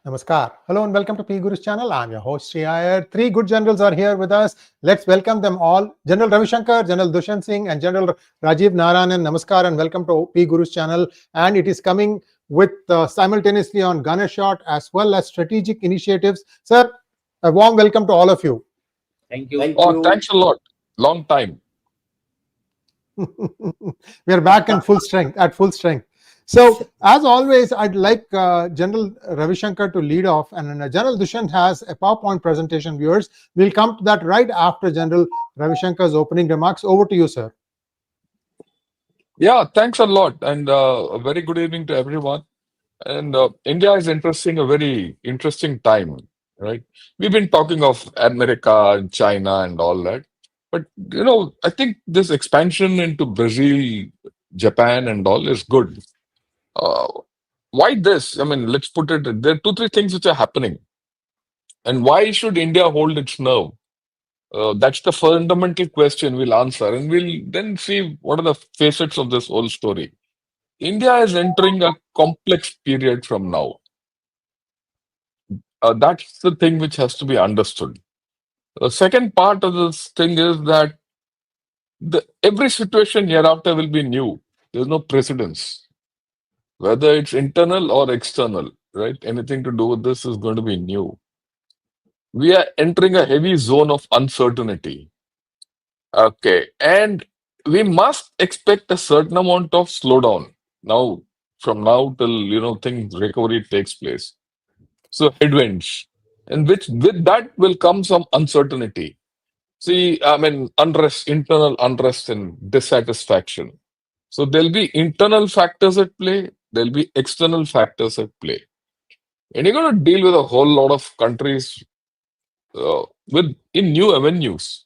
Namaskar. Hello and welcome to P Guru's channel. I'm your host Sri Iyer. Three good generals are here with us. Let's welcome them all. General Ravish Shankar, General Dushyant Singh, and General Rajiv Narayanan. Namaskar and welcome to P Guru's channel. And it is coming with simultaneously on gunner shot as well as strategic initiatives. Sir, a warm welcome to all of you. Thank you. Oh, thanks a lot. Long time. We are back in full strength, at full strength. So, as always, I'd like General Ravi Shankar to lead off, and General Dushyant has a PowerPoint presentation. Viewers, we'll come to that right after General Ravi Shankar's opening remarks. Over to you, sir. Yeah, thanks a lot. And a very good evening to everyone. And India is interesting, a very interesting time, right? We've been talking of America and China and all that. But, I think this expansion into Brazil, Japan, and all is good. Uh, why this? I mean, let's put it, there are two, three things which are happening. And why should India hold its nerve? That's the fundamental question we'll answer, and we'll then see what are the facets of this whole story. India is entering a complex period from now. That's the thing which has to be understood. The second part of this thing is that every situation hereafter will be new. There's no precedence, whether it's internal or external, right? Anything to do with this is going to be new. We are entering a heavy zone of uncertainty. Okay, and we must expect a certain amount of slowdown now, from now till things recovery takes place. So headwinds, and with that will come some uncertainty. See, I mean, unrest, internal unrest, and dissatisfaction. So there'll be internal factors at play. There'll be external factors at play, and you're going to deal with a whole lot of countries with in new avenues.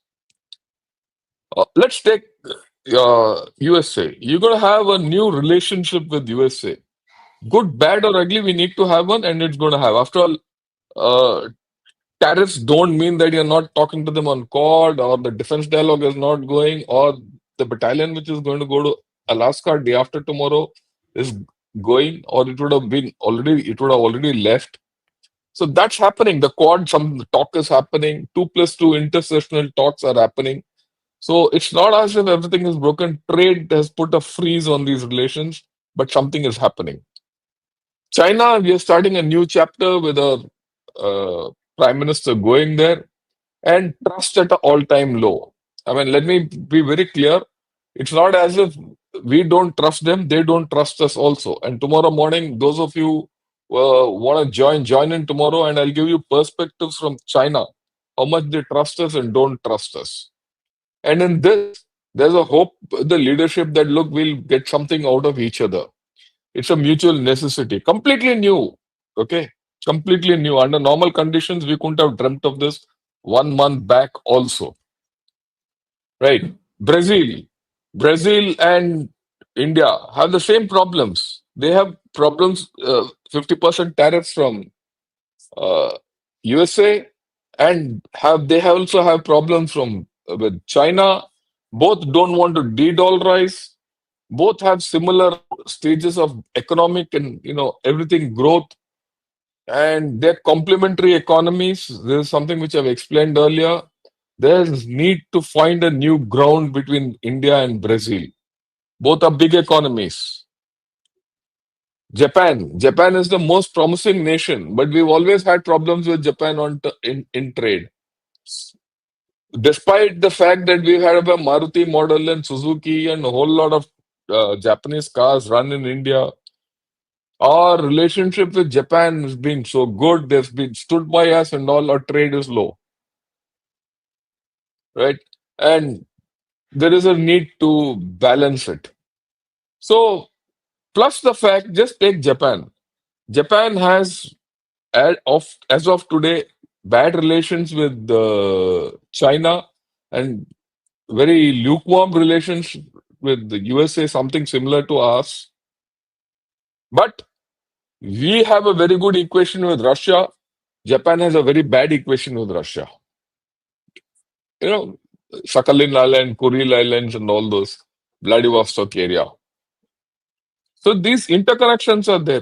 Let's take USA. You're going to have a new relationship with USA. Good, bad, or ugly, we need to have one, and it's going to have. After all, uh, tariffs don't mean that you're not talking to them on call, or the defense dialogue is not going, or the battalion which is going to go to Alaska day after tomorrow is going, or it would have already left. So that's happening. The Quad, some talk is happening. 2+2 intersessional talks are happening. So it's not as if everything is broken. Trade has put a freeze on these relations, but something is happening. China, we are starting a new chapter with a prime minister going there, and trust at an all-time low. I mean, let me be very clear. It's not as if we don't trust them, they don't trust us also. And tomorrow morning, those of you want to join in tomorrow, and I'll give you perspectives from China, how much they trust us and don't trust us. And in this, there's a hope, the leadership, that look, we'll get something out of each other. It's a mutual necessity. Completely new. Okay. Completely new. Under normal conditions, we couldn't have dreamt of this 1 month back also. Right. Brazil and India have the same problems. They have problems, 50% tariffs from USA, and they also have problems from with China. Both don't want to de-dollarize. Both have similar stages of economic and everything growth, and they're complementary economies. This is something which I've explained earlier. There's need to find a new ground between India and Brazil. Both are big economies. Japan is the most promising nation, but we've always had problems with Japan in trade. Despite the fact that we have a Maruti model and Suzuki and a whole lot of Japanese cars run in India, our relationship with Japan has been so good. They've been stood by us, and all our trade is low, right? And there is a need to balance it. So, plus the fact, just take Japan. Japan has, as of today, bad relations with China, and very lukewarm relations with the USA, something similar to us. But we have a very good equation with Russia. Japan has a very bad equation with Russia. You know, Sakhalin Island, Kuril Islands, and all those, Vladivostok area. So these interconnections are there.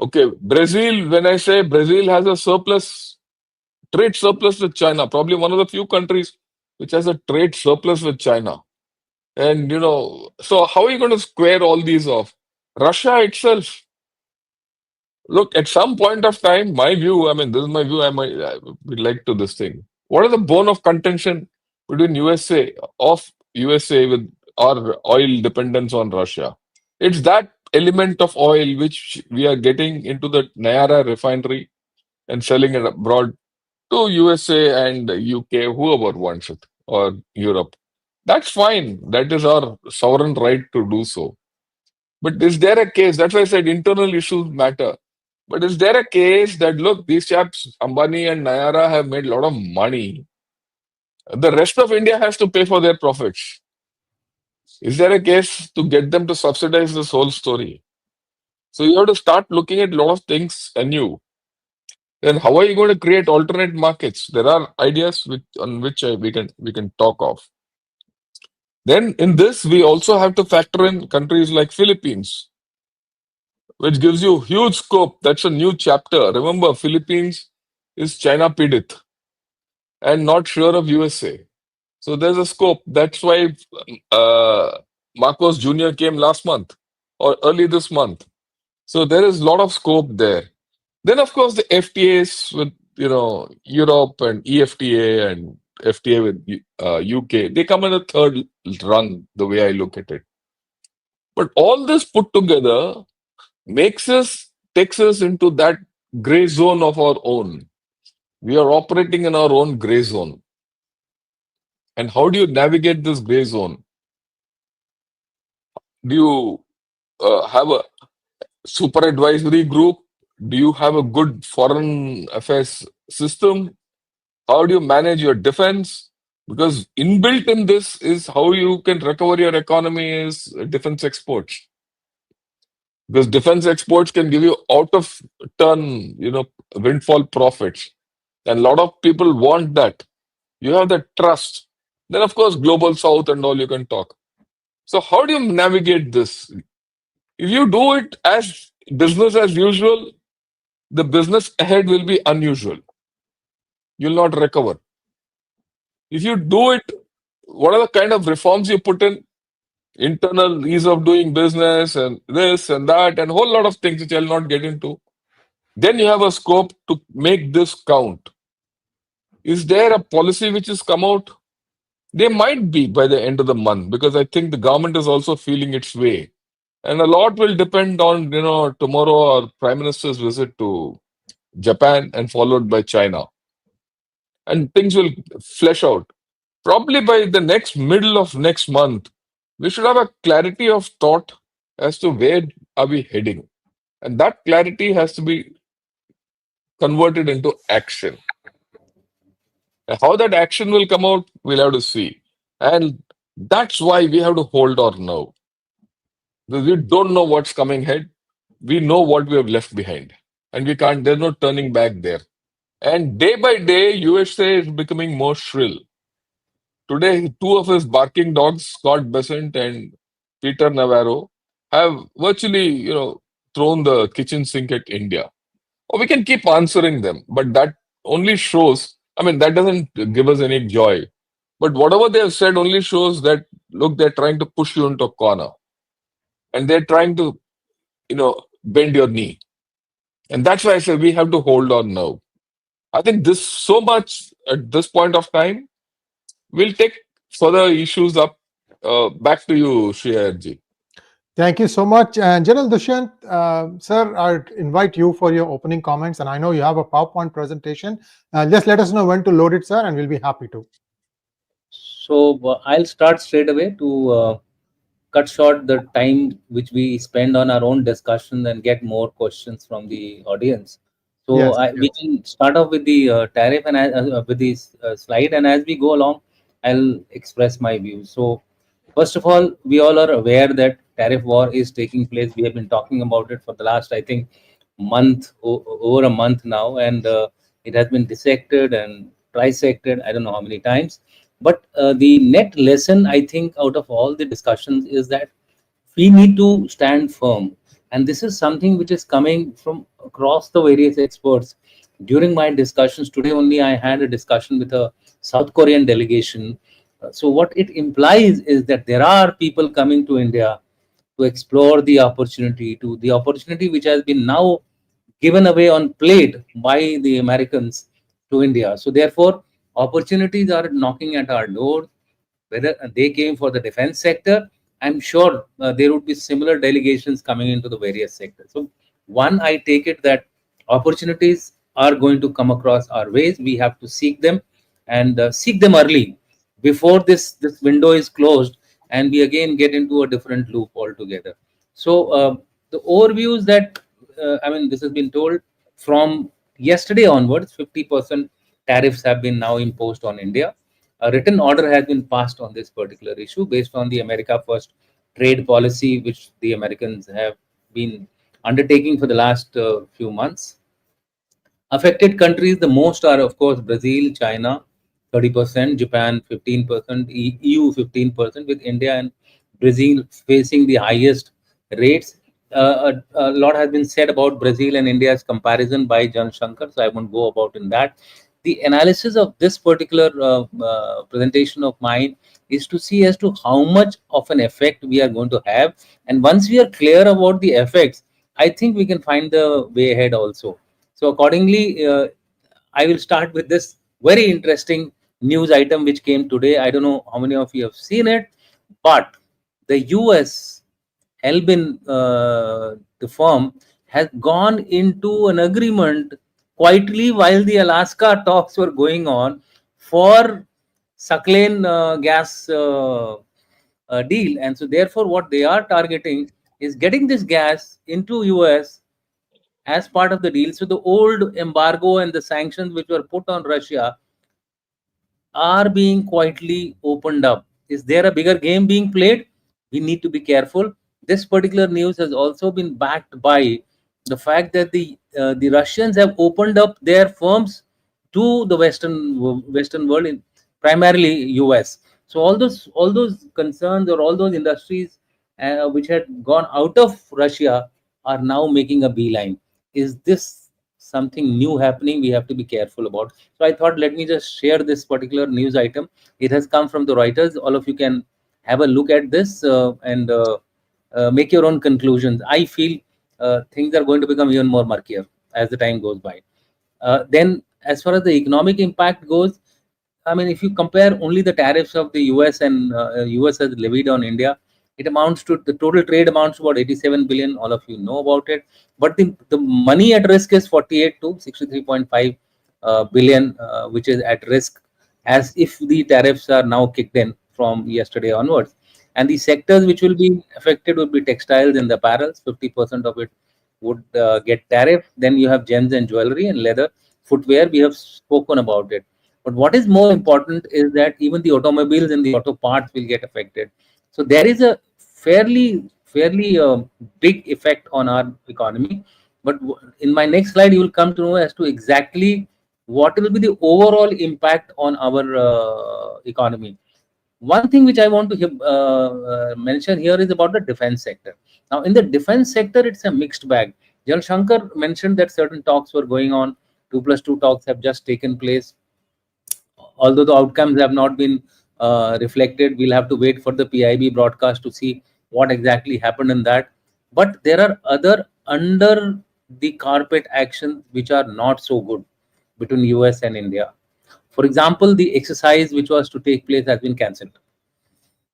Okay, Brazil, when I say Brazil has a surplus, trade surplus with China, probably one of the few countries which has a trade surplus with China. And, so how are you going to square all these off? Russia itself, look, at some point of time, my view, I mean, this is my view, I would like to this thing. What is the bone of contention between USA with our oil dependence on Russia? It's that element of oil which we are getting into the Nayara refinery and selling it abroad to USA and UK, whoever wants it, or Europe. That's fine. That is our sovereign right to do so. But is there a case? That's why I said internal issues matter. But is there a case that, look, these chaps, Ambani and Nayara, have made a lot of money? The rest of India has to pay for their profits. Is there a case to get them to subsidize this whole story? So you have to start looking at a lot of things anew. Then how are you going to create alternate markets? There are ideas on which we can talk of. Then in this, we also have to factor in countries like Philippines, which gives you huge scope. That's a new chapter. Remember, Philippines is China Pidit and not sure of USA. So there's a scope. That's why uh, Marcos Jr. came last month or early this month. So there is a lot of scope there. Then, of course, the FTAs with Europe and EFTA and FTA with UK, they come in a third rung, the way I look at it. But all this put together takes us into that gray zone of our own. We are operating in our own gray zone. And how do you navigate this gray zone? Do you have a super advisory group? Do you have a good foreign affairs system? How do you manage your defense? Because inbuilt in this is how you can recover your economy is defense exports. Because defense exports can give you out of turn, windfall profits. And a lot of people want that. You have that trust. Then, of course, global south and all you can talk. So, how do you navigate this? If you do it as business as usual, the business ahead will be unusual. You'll not recover. If you do it, what are the kind of reforms you put in? Internal ease of doing business and this and that and a whole lot of things which I'll not get into. Then you have a scope to make this count. Is there a policy which has come out? There might be by the end of the month because I think the government is also feeling its way. And a lot will depend on, tomorrow our Prime Minister's visit to Japan and followed by China. And things will flesh out. Probably by the middle of next month, we should have a clarity of thought as to where are we heading. And that clarity has to be converted into action. And how that action will come out, we'll have to see. And that's why we have to hold our nerve. Because we don't know what's coming ahead. We know what we have left behind. And there's no turning back there. And day by day, USA is becoming more shrill. Today, two of his barking dogs, Scott Besant and Peter Navarro, have virtually, thrown the kitchen sink at India. Or we can keep answering them, but that only shows, that doesn't give us any joy. But whatever they have said only shows that, look, they're trying to push you into a corner. And they're trying to, bend your knee. And that's why I say we have to hold on now. I think this so much at this point of time. We'll take further issues up. Back to you, Shreya. Thank you so much. And General Dushyant, sir, I invite you for your opening comments. And I know you have a PowerPoint presentation. Just let us know when to load it, sir, and we'll be happy to. So I'll start straight away to cut short the time which we spend on our own discussion and get more questions from the audience. So Yes, we can start off with the tariff and with this slide, and as we go along, I'll express my views. So first of all, we all are aware that tariff war is taking place. We have been talking about it for the last, I think, over a month now, and it has been dissected and trisected. I don't know how many times, but the net lesson I think out of all the discussions is that we need to stand firm. And this is something which is coming from across the various experts. During my discussions today only, I had a discussion with a South Korean delegation. So what it implies is that there are people coming to India to explore the opportunity which has been now given away on plate by the Americans to India. So therefore, opportunities are knocking at our door. Whether they came for the defense sector, I'm sure there would be similar delegations coming into the various sectors. So one, I take it that opportunities are going to come across our ways. We have to seek them, and seek them early before this window is closed and we again get into a different loop altogether. So the overviews that this has been told from yesterday onwards, 50% tariffs have been now imposed on India. A written order has been passed on this particular issue based on the America First trade policy, which the Americans have been undertaking for the last few months. Affected countries, the most are, of course, Brazil, China, 30%, Japan, 15%, EU, 15%, with India and Brazil facing the highest rates. A lot has been said about Brazil and India's comparison by Jan Shankar, so I won't go about in that. The analysis of this particular presentation of mine is to see as to how much of an effect we are going to have. And once we are clear about the effects, I think we can find the way ahead also. So accordingly, I will start with this very interesting news item which came today. I don't know how many of you have seen it, but the US, Helbin, the firm, has gone into an agreement quietly while the Alaska talks were going on for Sakhalin gas deal. And so therefore, what they are targeting is getting this gas into US as part of the deal. So the old embargo and the sanctions which were put on Russia are being quietly opened up. Is there a bigger game being played? We need to be careful. This particular news has also been backed by the fact that the Russians have opened up their firms to the Western world, in primarily US. So all those concerns or all those industries which had gone out of Russia are now making a beeline. Is this something new happening? We have to be careful about. So I thought, let me just share this particular news item. It has come from the Reuters. All of you can have a look at this and make your own conclusions. I feel things are going to become even more murkier as the time goes by. Then, as far as the economic impact goes, I mean, if you compare only the tariffs of the US and US has levied on India, it amounts to the total trade amounts to about 87 billion. All of you know about it. But the money at risk is 48 to 63.5 billion, which is at risk as if the tariffs are now kicked in from yesterday onwards. And the sectors which will be affected would be textiles and the apparels. 50% of it would get tariff. Then you have gems and jewelry and leather, footwear. We have spoken about it. But what is more important is that even the automobiles and the auto parts will get affected. So there is a fairly big effect on our economy. But in my next slide, you will come to know as to exactly what will be the overall impact on our economy. One thing which I want to mention here is about the defense sector. Now, in the defense sector, it's a mixed bag. Jan Shankar mentioned that certain talks were going on. 2+2 talks have just taken place. Although the outcomes have not been reflected, we'll have to wait for the PIB broadcast to see what exactly happened in that. But there are other under the carpet actions which are not so good between US and India. For example, the exercise which was to take place has been cancelled.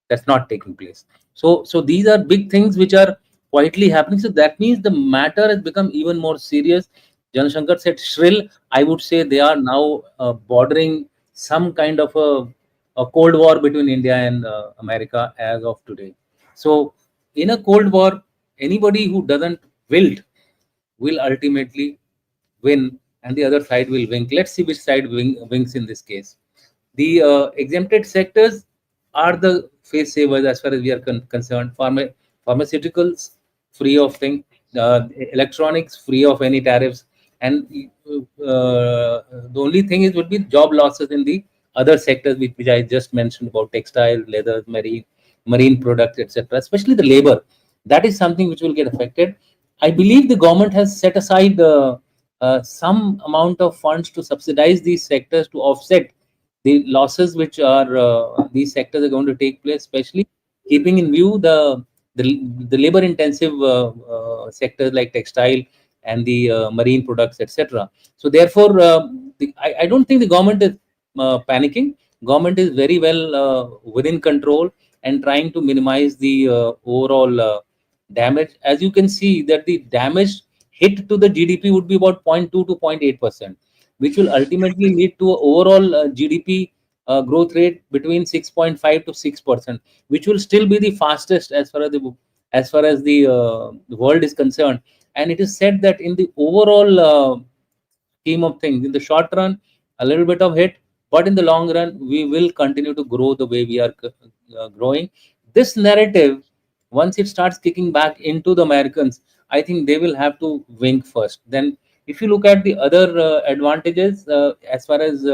That's not taking place. So these are big things which are quietly happening. So that means the matter has become even more serious. Jan Shankar said shrill. I would say they are now bordering some kind of a cold war between India and America as of today. So in a cold war, anybody who doesn't wilt will ultimately win, and the other side will wink. Let's see which side wins in this case. The exempted sectors are the face savers as far as we are concerned. Pharmaceuticals free of thing, electronics free of any tariffs, and the only thing is would be job losses in the other sectors which I just mentioned about textile, leather, marine products, etc. Especially the labor, that is something which will get affected. I believe the government has set aside some amount of funds to subsidize these sectors to offset the losses which are these sectors are going to take place, especially keeping in view the labor intensive sectors like textile and the marine products, etc. So therefore, I don't think the government is panicking. Government is very well within control and trying to minimize the overall damage. As you can see that the damage hit to the GDP would be about 0.2 to 0.8%, which will ultimately lead to a overall GDP growth rate between 6.5 to 6%, which will still be the fastest as far as the world is concerned. And it is said that in the overall scheme of things, in the short run, a little bit of hit, but in the long run, we will continue to grow the way we are growing. This narrative, once it starts kicking back into the Americans, I think they will have to wink first. Then, if you look at the other advantages as far as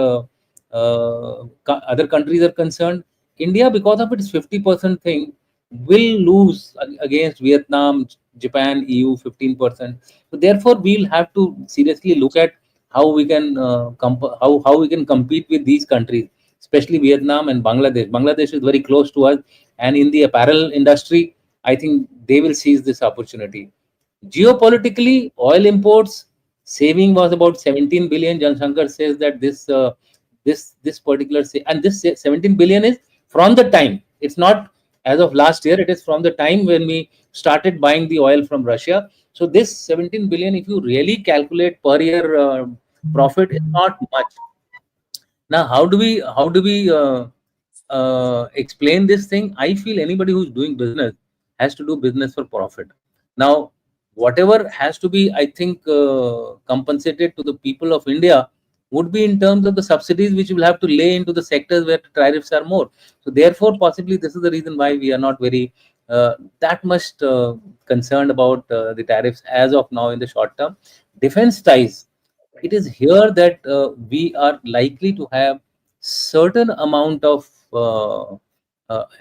other countries are concerned, India, because of its 50% thing, will lose against Vietnam, Japan, EU 15%. So therefore, we'll have to seriously look at how we can how we can compete with these countries, especially Vietnam and Bangladesh. Bangladesh is very close to us, and in the apparel industry, I think they will seize this opportunity. Geopolitically, oil imports saving was about 17 billion. Jan Shankar says that this particular and this 17 billion is from the time. It's not as of last year. It is from the time when we started buying the oil from Russia. So this 17 billion, if you really calculate per year profit, is not much. Now, how do we explain this thing? I feel anybody who's doing business has to do business for profit. Now, whatever has to be, I think, compensated to the people of India would be in terms of the subsidies which will have to lay into the sectors where the tariffs are more. So, therefore, possibly this is the reason why we are not very that much concerned about the tariffs as of now in the short term. Defense ties, it is here that we are likely to have certain amount of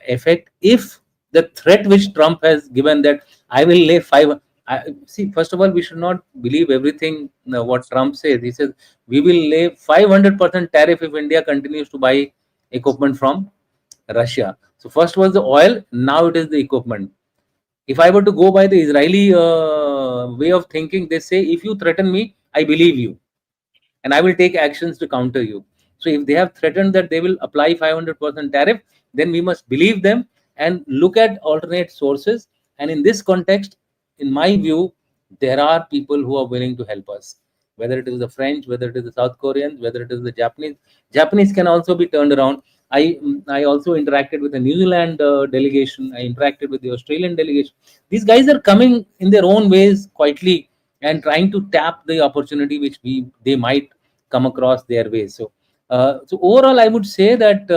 effect if the threat which Trump has given, that I will lay five. See, first of all, we should not believe everything what Trump says. He says we will lay 500% tariff if India continues to buy equipment from Russia. So first was the oil, now it is the equipment. If I were to go by the Israeli way of thinking, they say if you threaten me, I believe you and I will take actions to counter you. So if they have threatened that they will apply 500% tariff, then we must believe them and look at alternate sources. And in this context, in my view, there are people who are willing to help us. Whether it is the French, whether it is the South Koreans, whether it is the Japanese. Japanese can also be turned around. I also interacted with the New Zealand delegation. I interacted with the Australian delegation. These guys are coming in their own ways quietly and trying to tap the opportunity which they might come across their way. So overall, I would say that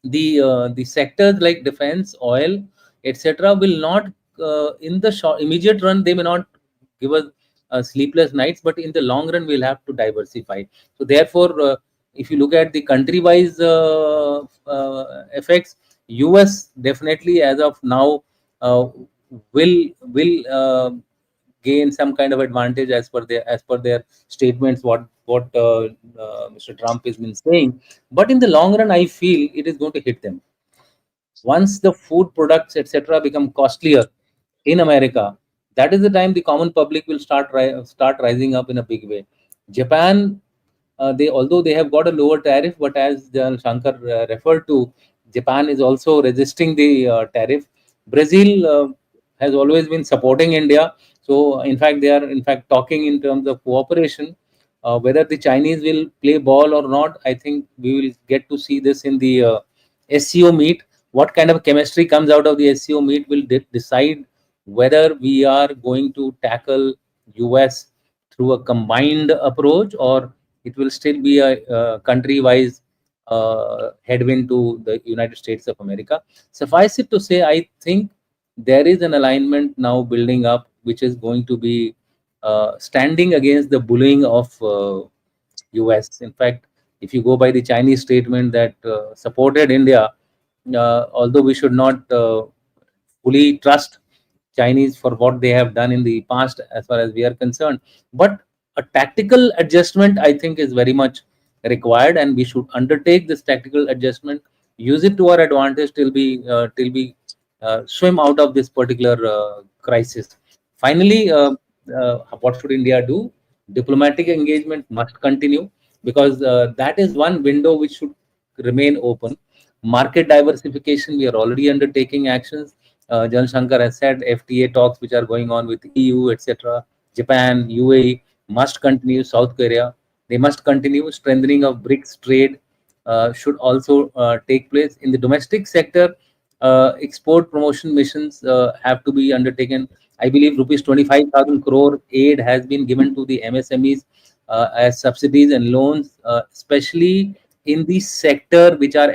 the sectors like defense, oil, etc., will not in the short immediate run, they may not give us sleepless nights, but in the long run, we'll have to diversify. So therefore, if you look at the country-wise effects, US definitely as of now will gain some kind of advantage as per their statements what Mr. Trump has been saying. But in the long run, I feel it is going to hit them once the food products etc. become costlier in America. That is the time the common public will start rising up in a big way. Japan, they although they have got a lower tariff, but as Jan Shankar referred to, Japan is also resisting the tariff. Brazil has always been supporting India, so in fact they are in fact talking in terms of cooperation. Whether the Chinese will play ball or not, I think we will get to see this in the SCO meet. What kind of chemistry comes out of the SCO meet will decide whether we are going to tackle US through a combined approach, or it will still be a country-wise headwind to the United States of America. Suffice it to say, I think there is an alignment now building up, which is going to be standing against the bullying of US. In fact, if you go by the Chinese statement that supported India, although we should not fully trust Chinese for what they have done in the past, as far as we are concerned. But a tactical adjustment, I think, is very much required, and we should undertake this tactical adjustment, use it to our advantage till we swim out of this particular crisis. Finally, what should India do? Diplomatic engagement must continue, because that is one window which should remain open. Market diversification, we are already undertaking actions. Jan Shankar has said FTA talks which are going on with EU, etc., Japan, UAE must continue. South Korea, they must continue. Strengthening of BRICS trade should also take place. In the domestic sector, export promotion missions have to be undertaken. I believe rupees 25,000 crore aid has been given to the MSMEs as subsidies and loans, especially in the sector which are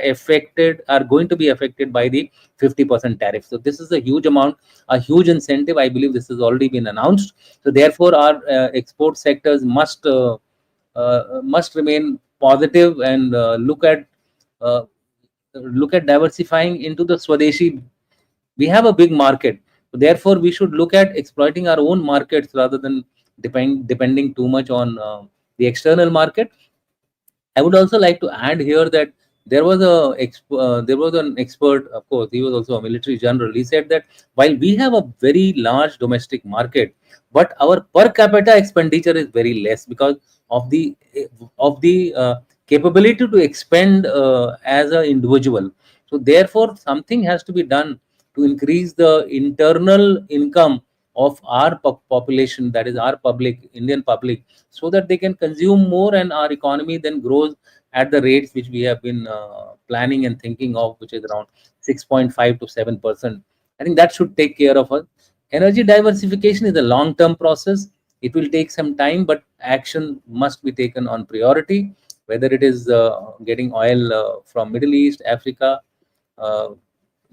going to be affected by the 50% tariff. So this is a huge amount, a huge incentive. I believe this has already been announced. So therefore, our export sectors must remain positive and uh, look at diversifying into the Swadeshi. We have a big market. Therefore, we should look at exploiting our own markets rather than depending too much on the external market. I would also like to add here that there was an expert, of course, he was also a military general. He said that while we have a very large domestic market, but our per capita expenditure is very less because of the capability to expend as an individual. So therefore, something has to be done to increase the internal income of our population, that is our public, Indian public, so that they can consume more and our economy then grows at the rates which we have been planning and thinking of, which is around 6.5 to 7%. I think that should take care of us. Energy diversification is a long-term process. It will take some time, but action must be taken on priority, whether it is getting oil from Middle East, Africa, uh,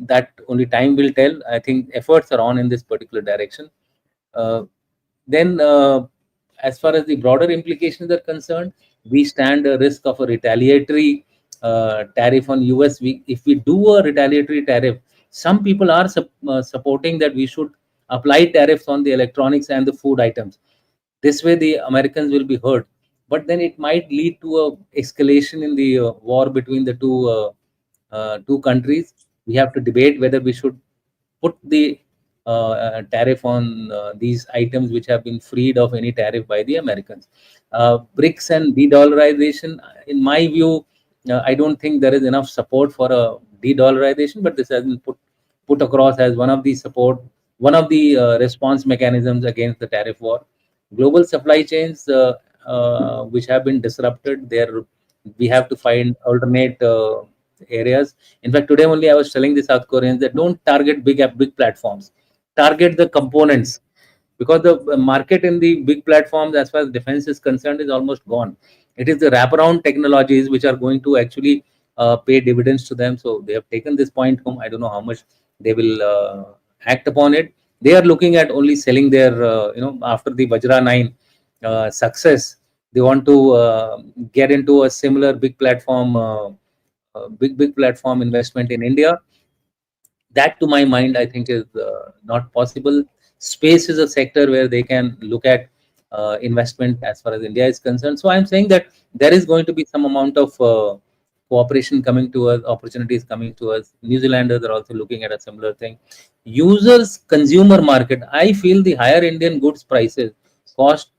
that only time will tell. I think efforts are on in this particular direction. Uh, then, as far as the broader implications are concerned, we stand a risk of a retaliatory tariff on US. If we do a retaliatory tariff, some people are supporting that we should apply tariffs on the electronics and the food items. This way, the Americans will be hurt. But then it might lead to a escalation in the war between the two countries. We have to debate whether we should put the tariff on these items which have been freed of any tariff by the Americans. BRICS and de-dollarization, in my view, I don't think there is enough support for a de-dollarization, but this has been put across as one of the response mechanisms against the tariff war. Global supply chains which have been disrupted, there we have to find alternate areas. In fact, today only I was telling the South Koreans that don't target big platforms, target the components, because the market in the big platforms, as far as defense is concerned, is almost gone. It is the wraparound technologies which are going to actually pay dividends to them. So they have taken this point home. I don't know how much they will act upon it. They are looking at only selling their, after the Vajra 9 success, they want to get into a similar big platform investment in India. That, to my mind, I think is not possible. Space is a sector where they can look at investment as far as India is concerned. So I'm saying that there is going to be some amount of cooperation coming to us, opportunities coming to us. New Zealanders are also looking at a similar thing. Users consumer market, I feel the higher Indian goods prices, cost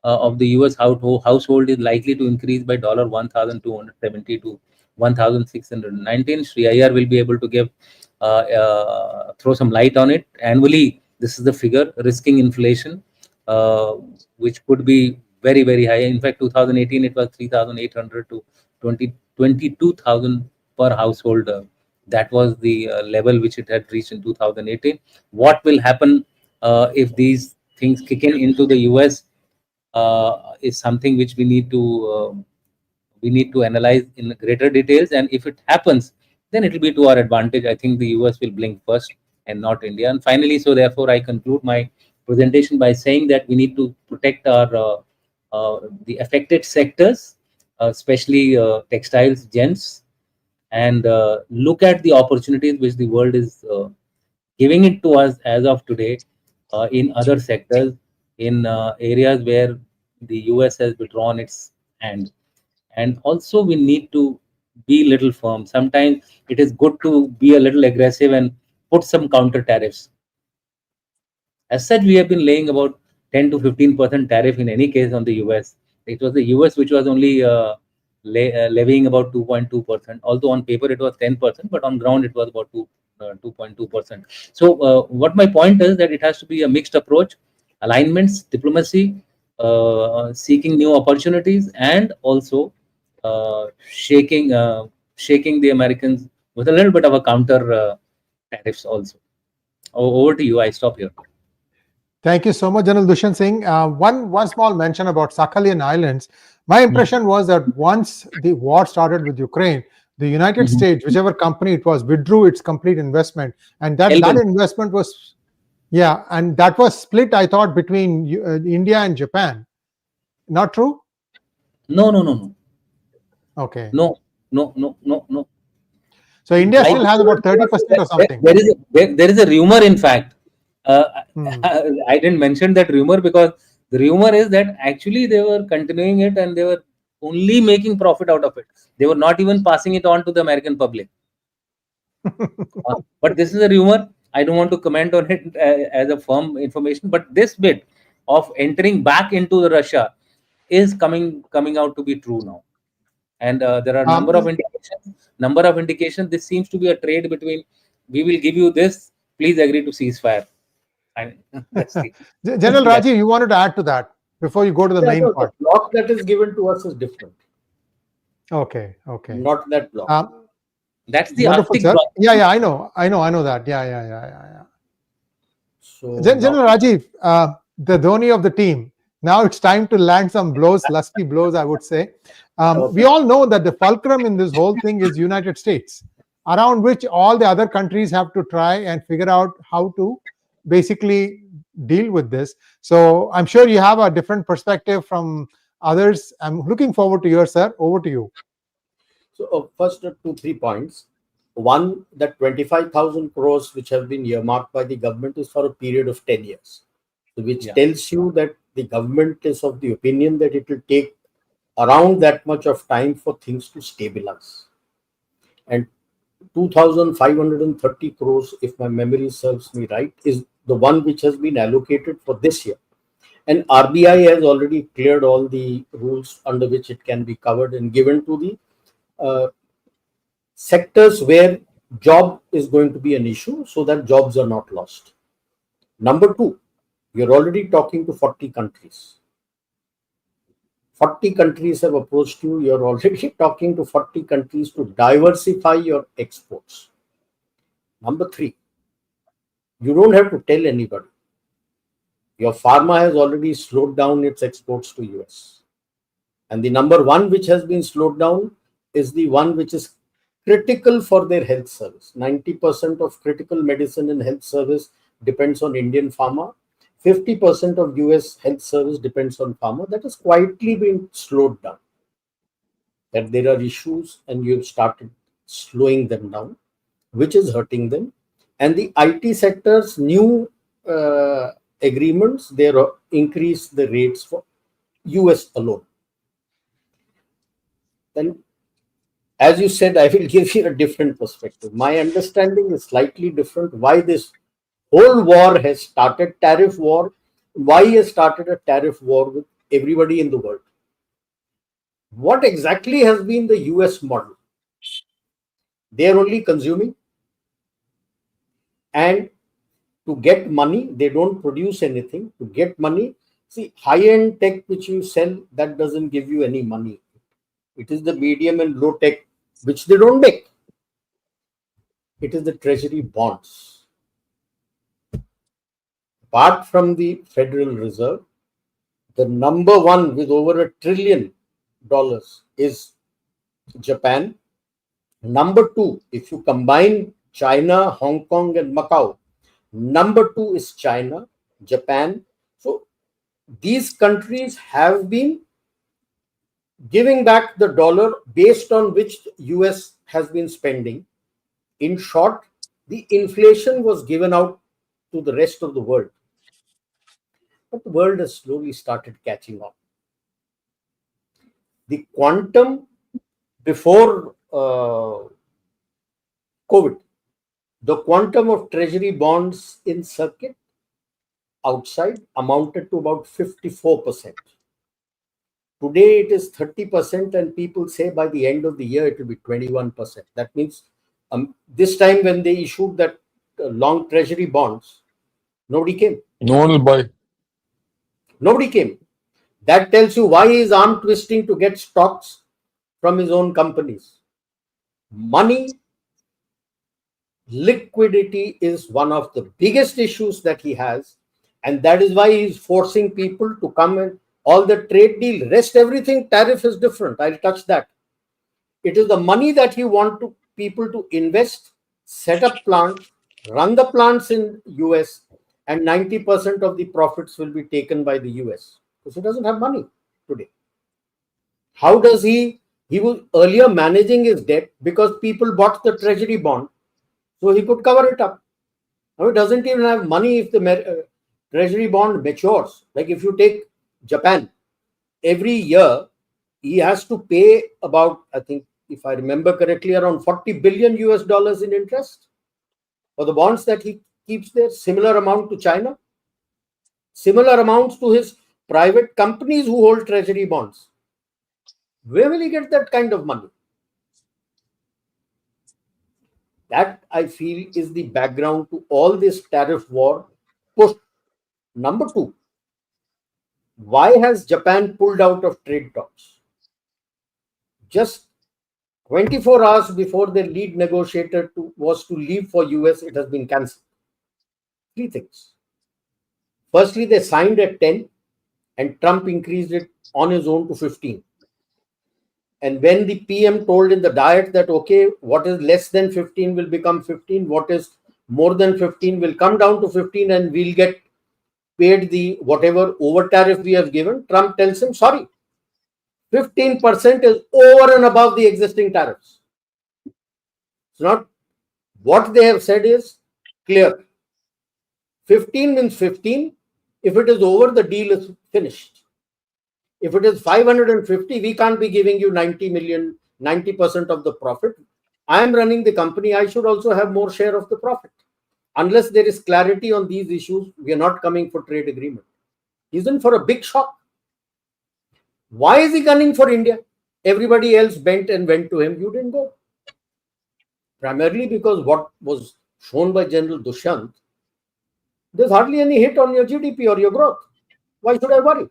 of the US household is likely to increase by $1,270 to 1,619. Sri IR will be able to give throw some light on it. Annually, this is the figure, risking inflation, uh, which could be very, very high. In fact, 2018 it was 3,800 to 22,000 per household. That was the level which it had reached in 2018. What will happen if these things kick in into the US is something which we need to analyze in greater details. And if it happens, then it will be to our advantage. I think the US will blink first and not India. And finally, so therefore, I conclude my presentation by saying that we need to protect our the affected sectors, especially textiles, gents, and look at the opportunities which the world is giving it to us as of today in other sectors, in areas where the US has withdrawn its hand. And also, we need to be little firm. Sometimes it is good to be a little aggressive and put some counter tariffs. As such, we have been laying about 10 to 15% tariff in any case on the US. It was the US which was only levying about 2.2%. Although on paper it was 10%, but on ground it was about 2.2%. So, what my point is that it has to be a mixed approach, alignments, diplomacy, seeking new opportunities, and also shaking the Americans with a little bit of a counter tariffs also. Over to you. I stop here. Thank you so much, General Dushyant Singh. One small mention about Sakhalin Islands. My impression was that once the war started with Ukraine, the United States, whichever company it was, withdrew its complete investment, and that investment was, and that was split, I thought, between India and Japan. Not true? No. Okay. No. So India still has about 30% or something. There is a rumor, in fact. I didn't mention that rumor because the rumor is that actually they were continuing it and they were only making profit out of it. They were not even passing it on to the American public. But this is a rumor. I don't want to comment on it as a firm information. But this bit of entering back into the Russia is coming out to be true now. And there are number of indications. This seems to be a trade between, we will give you this, please agree to ceasefire. General Rajiv, you wanted to add to that before you go to the main part. The block that is given to us is different. Okay. Not that block. That's the Arctic block. Yeah, I know that. Yeah. So General Rajiv, the Dhoni of the team. Now it's time to land some blows, lusty blows, I would say. We all know that the fulcrum in this whole thing is United States, around which all the other countries have to try and figure out how to basically deal with this. So I'm sure you have a different perspective from others. I'm looking forward to yours, sir. Over to you. So first 2-3 points. One, that 25,000 crores which have been earmarked by the government is for a period of 10 years, which tells you that the government is of the opinion that it will take around that much of time for things to stabilize. And 2,530 crores, if my memory serves me right, is the one which has been allocated for this year. And RBI has already cleared all the rules under which it can be covered and given to the sectors where job is going to be an issue, so that jobs are not lost. Number two, you're already talking to 40 countries. 40 countries have approached you. You're already talking to 40 countries to diversify your exports. Number three, you don't have to tell anybody. Your pharma has already slowed down its exports to US. And the number one which has been slowed down is the one which is critical for their health service. 90% of critical medicine and health service depends on Indian pharma. 50% of US health service depends on pharma. That has quietly been slowed down. That there are issues and you've started slowing them down, which is hurting them. And the IT sector's new agreements, they increase the rates for US alone. Then, as you said, I will give you a different perspective. My understanding is slightly different. Why this whole war has started, tariff war, why has started a tariff war with everybody in the world? What exactly has been the US model? They are only consuming, and to get money, they don't produce anything. To get money, see, high-end tech which you sell, that doesn't give you any money. It is the medium and low tech which they don't make. It is the treasury bonds. Apart from the Federal Reserve, the number one with over $1 trillion is Japan. Number two, if you combine China, Hong Kong, and Macau, number two is China, Japan. So these countries have been giving back the dollar based on which the US has been spending. In short, The inflation was given out to the rest of the world, but the world has slowly started catching on. The quantum before COVID, the quantum of treasury bonds in circuit outside amounted to about 54%. Today it is 30%, and people say by the end of the year it will be 21%. That means this time when they issued that long treasury bonds, nobody came. No one will buy. Nobody came. That tells you why he is arm twisting to get stocks from his own companies. Money, liquidity is one of the biggest issues that he has, and that is why he is forcing people to come and all the trade deal, rest everything, tariff is different. I'll touch that. It is the money that he wants people to invest, set up plants, run the plants in US, and 90% of the profits will be taken by the US because he doesn't have money today. How does he was earlier managing his debt because people bought the treasury bond, so he could cover it up. Now he doesn't even have money if the treasury bond matures. Like if you take Japan, every year he has to pay about, I think, if I remember correctly, around 40 billion US dollars in interest for the bonds that he keeps there. Similar amount to China, similar amounts to his private companies who hold treasury bonds. Where will he get that kind of money? That, I feel, is the background to all this tariff war push. Number two, why has Japan pulled out of trade talks? Just 24 hours before their lead negotiator was to leave for US, it has been cancelled. Three things. Firstly, they signed at 10 and Trump increased it on his own to 15. And when the PM told in the diet that, okay, what is less than 15 will become 15, what is more than 15 will come down to 15, and we'll get paid the whatever over tariff we have given, Trump tells him, sorry, 15% is over and above the existing tariffs. It's not what they have said is clear. 15 means 15. If it is over, the deal is finished. If it is 550, we can't be giving you 90 million, 90% of the profit. I am running the company. I should also have more share of the profit. Unless there is clarity on these issues, we are not coming for trade agreement. He's in for a big shock. Why is he gunning for India? Everybody else bent and went to him. You didn't go. Primarily because what was shown by General Dushyant, there's hardly any hit on your GDP or your growth. Why should I worry?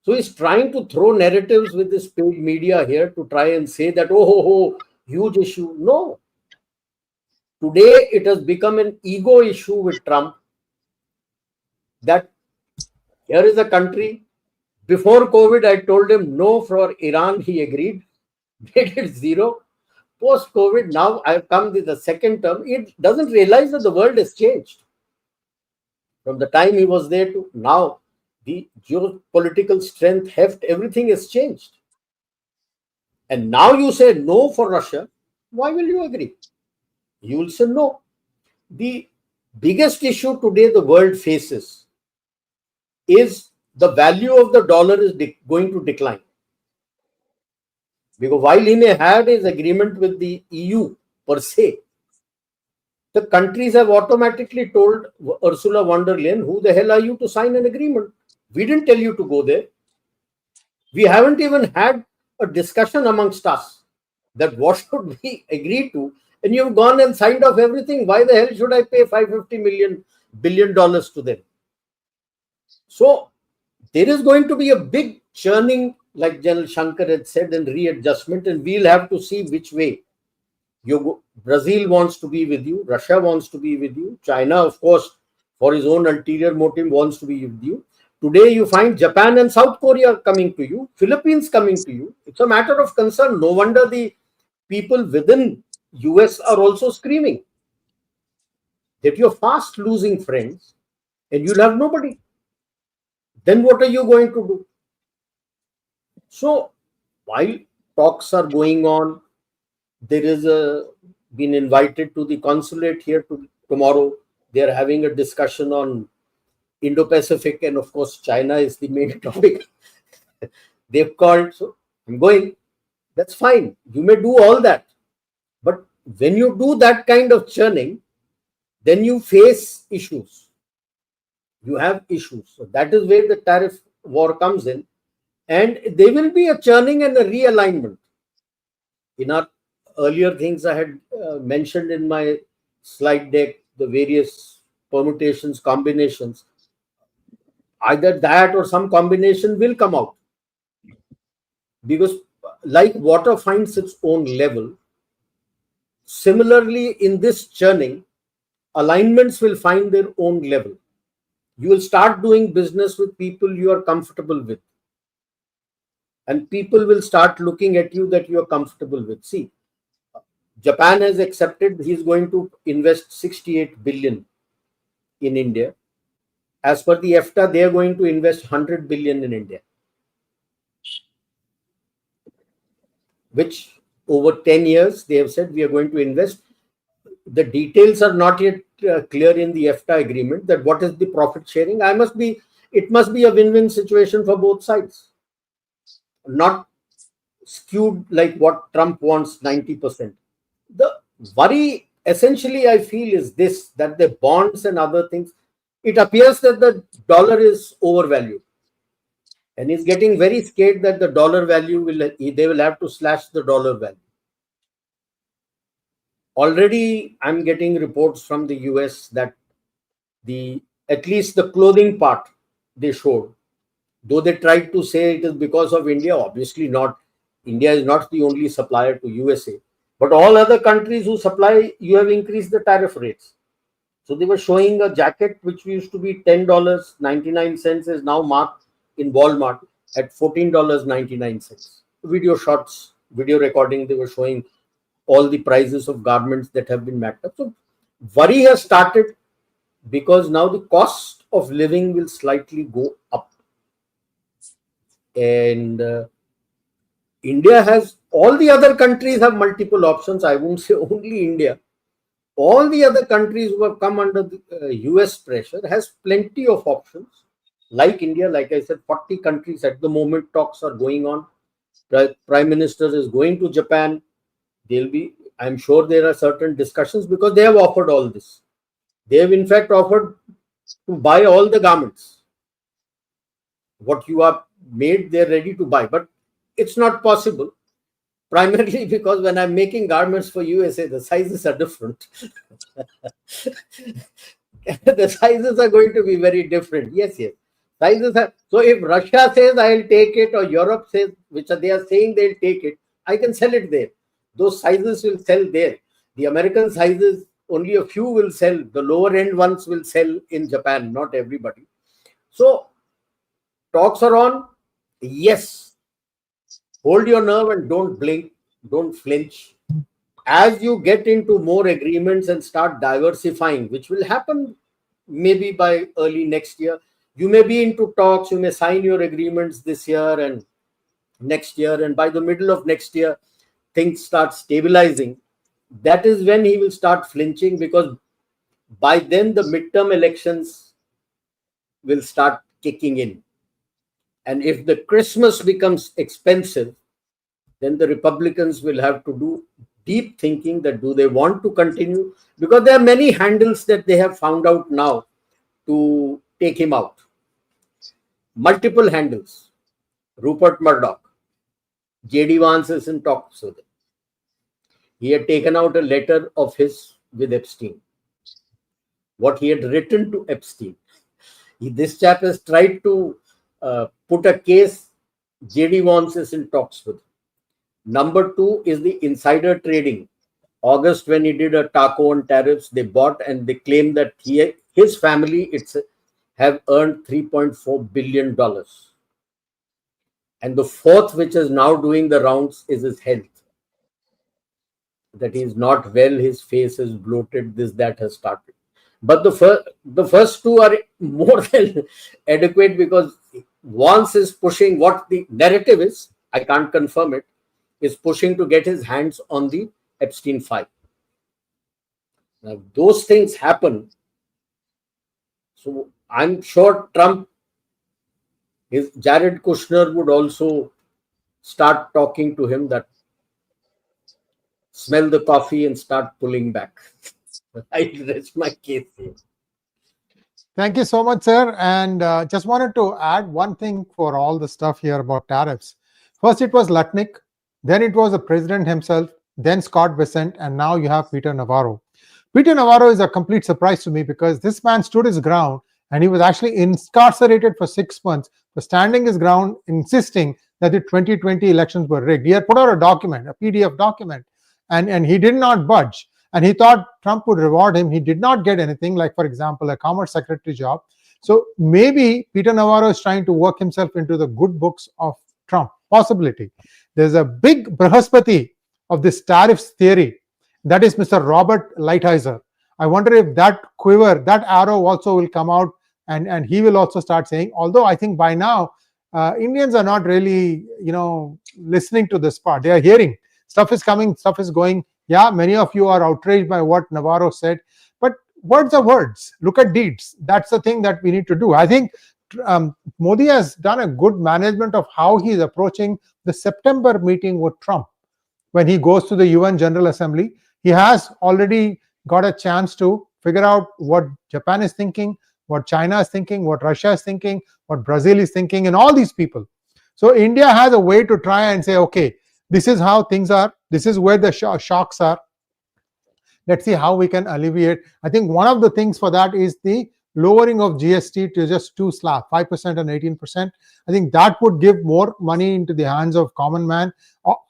So he's trying to throw narratives with this paid media here to try and say that, oh, huge issue. No. Today, it has become an ego issue with Trump that here is a country. Before COVID, I told him no for Iran. He agreed, made it zero. Post-COVID, now I've come with the second term. It doesn't realize that the world has changed. From the time he was there to now, the geopolitical strength, heft, everything has changed. And now you say no for Russia. Why will you agree? You will say no. The biggest issue today the world faces is the value of the dollar is going to decline. Because while he may have his agreement with the EU per se, the countries have automatically told Ursula von der Leyen, who the hell are you to sign an agreement? We didn't tell you to go there. We haven't even had a discussion amongst us that what should we agree to, and you've gone and signed off everything. Why the hell should I pay $550 billion to them? So there is going to be a big churning, like General Shankar had said, and readjustment, and we'll have to see which way you go. Brazil wants to be with you, Russia wants to be with you, China, of course, for his own ulterior motive, wants to be with you. Today you find Japan and South Korea coming to you, Philippines coming to you. It's a matter of concern. No wonder the people within US are also screaming that you're fast losing friends and you'll have nobody. Then what are you going to do? So while talks are going on, there is a been invited to the consulate here tomorrow. They are having a discussion on Indo-Pacific, and of course, China is the main topic. They've called, so I'm going. That's fine. You may do all that. But when you do that kind of churning, then you face issues. You have issues. So that is where the tariff war comes in. And there will be a churning and a realignment. In our earlier things I had mentioned in my slide deck, the various permutations, combinations, either that or some combination will come out. Because like water finds its own level, similarly in this churning, alignments will find their own level. You will start doing business with people you are comfortable with. And people will start looking at you that you are comfortable with. See, Japan has accepted he's going to invest 68 billion in India. As per the EFTA, they are going to invest 100 billion in India, which over 10 years they have said we are going to invest. The details are not yet clear in the EFTA agreement that what is the profit sharing. It must be a win-win situation for both sides, not skewed like what Trump wants, 90%. The worry essentially I feel is this, that the bonds and other things, it appears that the dollar is overvalued. And he's getting very scared that the dollar value they will have to slash the dollar value. Already I'm getting reports from the US that at least the clothing part they showed, though they tried to say it is because of India, obviously not. India is not the only supplier to USA, but all other countries who supply, you have increased the tariff rates. So they were showing a jacket which used to be $10.99 is now marked in Walmart at $14.99. Video shots, video recording, they were showing all the prices of garments that have been mapped up. So worry has started because now the cost of living will slightly go up. And India has, all the other countries have multiple options. I won't say only India. All the other countries who have come under the US pressure has plenty of options. Like India, like I said, 40 countries at the moment, talks are going on. The Prime Minister is going to Japan. I'm sure there are certain discussions because they have offered all this. They have in fact offered to buy all the garments. What you are made, they're ready to buy. But it's not possible. Primarily because when I'm making garments for USA, the sizes are different. The sizes are going to be very different. Yes. Sizes are. So if Russia says I'll take it, or Europe says, they are saying they'll take it, I can sell it there. Those sizes will sell there. The American sizes, only a few will sell. The lower end ones will sell in Japan, not everybody. So talks are on. Yes. Hold your nerve and don't blink, don't flinch. As you get into more agreements and start diversifying, which will happen maybe by early next year, you may be into talks, you may sign your agreements this year and next year, and by the middle of next year, things start stabilizing. That is when he will start flinching, because by then the midterm elections will start kicking in. And if the Christmas becomes expensive, then the Republicans will have to do deep thinking that do they want to continue? Because there are many handles that they have found out now to take him out. Multiple handles. Rupert Murdoch. J.D. Vance is in talks with him. He had taken out a letter of his with Epstein. What he had written to Epstein. This chap has tried to put a case. J.D. Vance is in talks with him. Number two is the insider trading. August, when he did a taco on tariffs, they bought and they claim that his family have earned $3.4 billion. And the fourth, which is now doing the rounds, is his health. That he is not well, his face is bloated, that has started. But the first two are more than adequate, because Vance is pushing what the narrative is, I can't confirm it, is pushing to get his hands on the Epstein file. Now, if those things happen, so I'm sure Jared Kushner would also start talking to him that smell the coffee and start pulling back. I rest my case here. Thank you so much, sir. And just wanted to add one thing for all the stuff here about tariffs. First, it was Lutnick, then it was the president himself, then Scott Bessent, and now you have Peter Navarro. Peter Navarro is a complete surprise to me because this man stood his ground and he was actually incarcerated for 6 months for standing his ground, insisting that the 2020 elections were rigged. He had put out a document, a PDF document, and he did not budge. And he thought Trump would reward him. He did not get anything, like, for example, a commerce secretary job. So maybe Peter Navarro is trying to work himself into the good books of Trump. Possibility. There's a big Brahaspati of this tariffs theory. That is Mr. Robert Lighthizer. I wonder if that quiver, that arrow also will come out, and he will also start saying, although I think by now, Indians are not really, listening to this part. They are hearing. Stuff is coming, stuff is going. Yeah, many of you are outraged by what Navarro said, but words are words. Look at deeds. That's the thing that we need to do. I think Modi has done a good management of how he is approaching the September meeting with Trump. When he goes to the UN General Assembly, he has already got a chance to figure out what Japan is thinking, what China is thinking, what Russia is thinking, what Brazil is thinking, and all these people. So India has a way to try and say, okay, this is how things are. This is where the shocks are. Let's see how we can alleviate. I think one of the things for that is the lowering of GST to just 2 slabs, 5% and 18%. I think that would give more money into the hands of common man.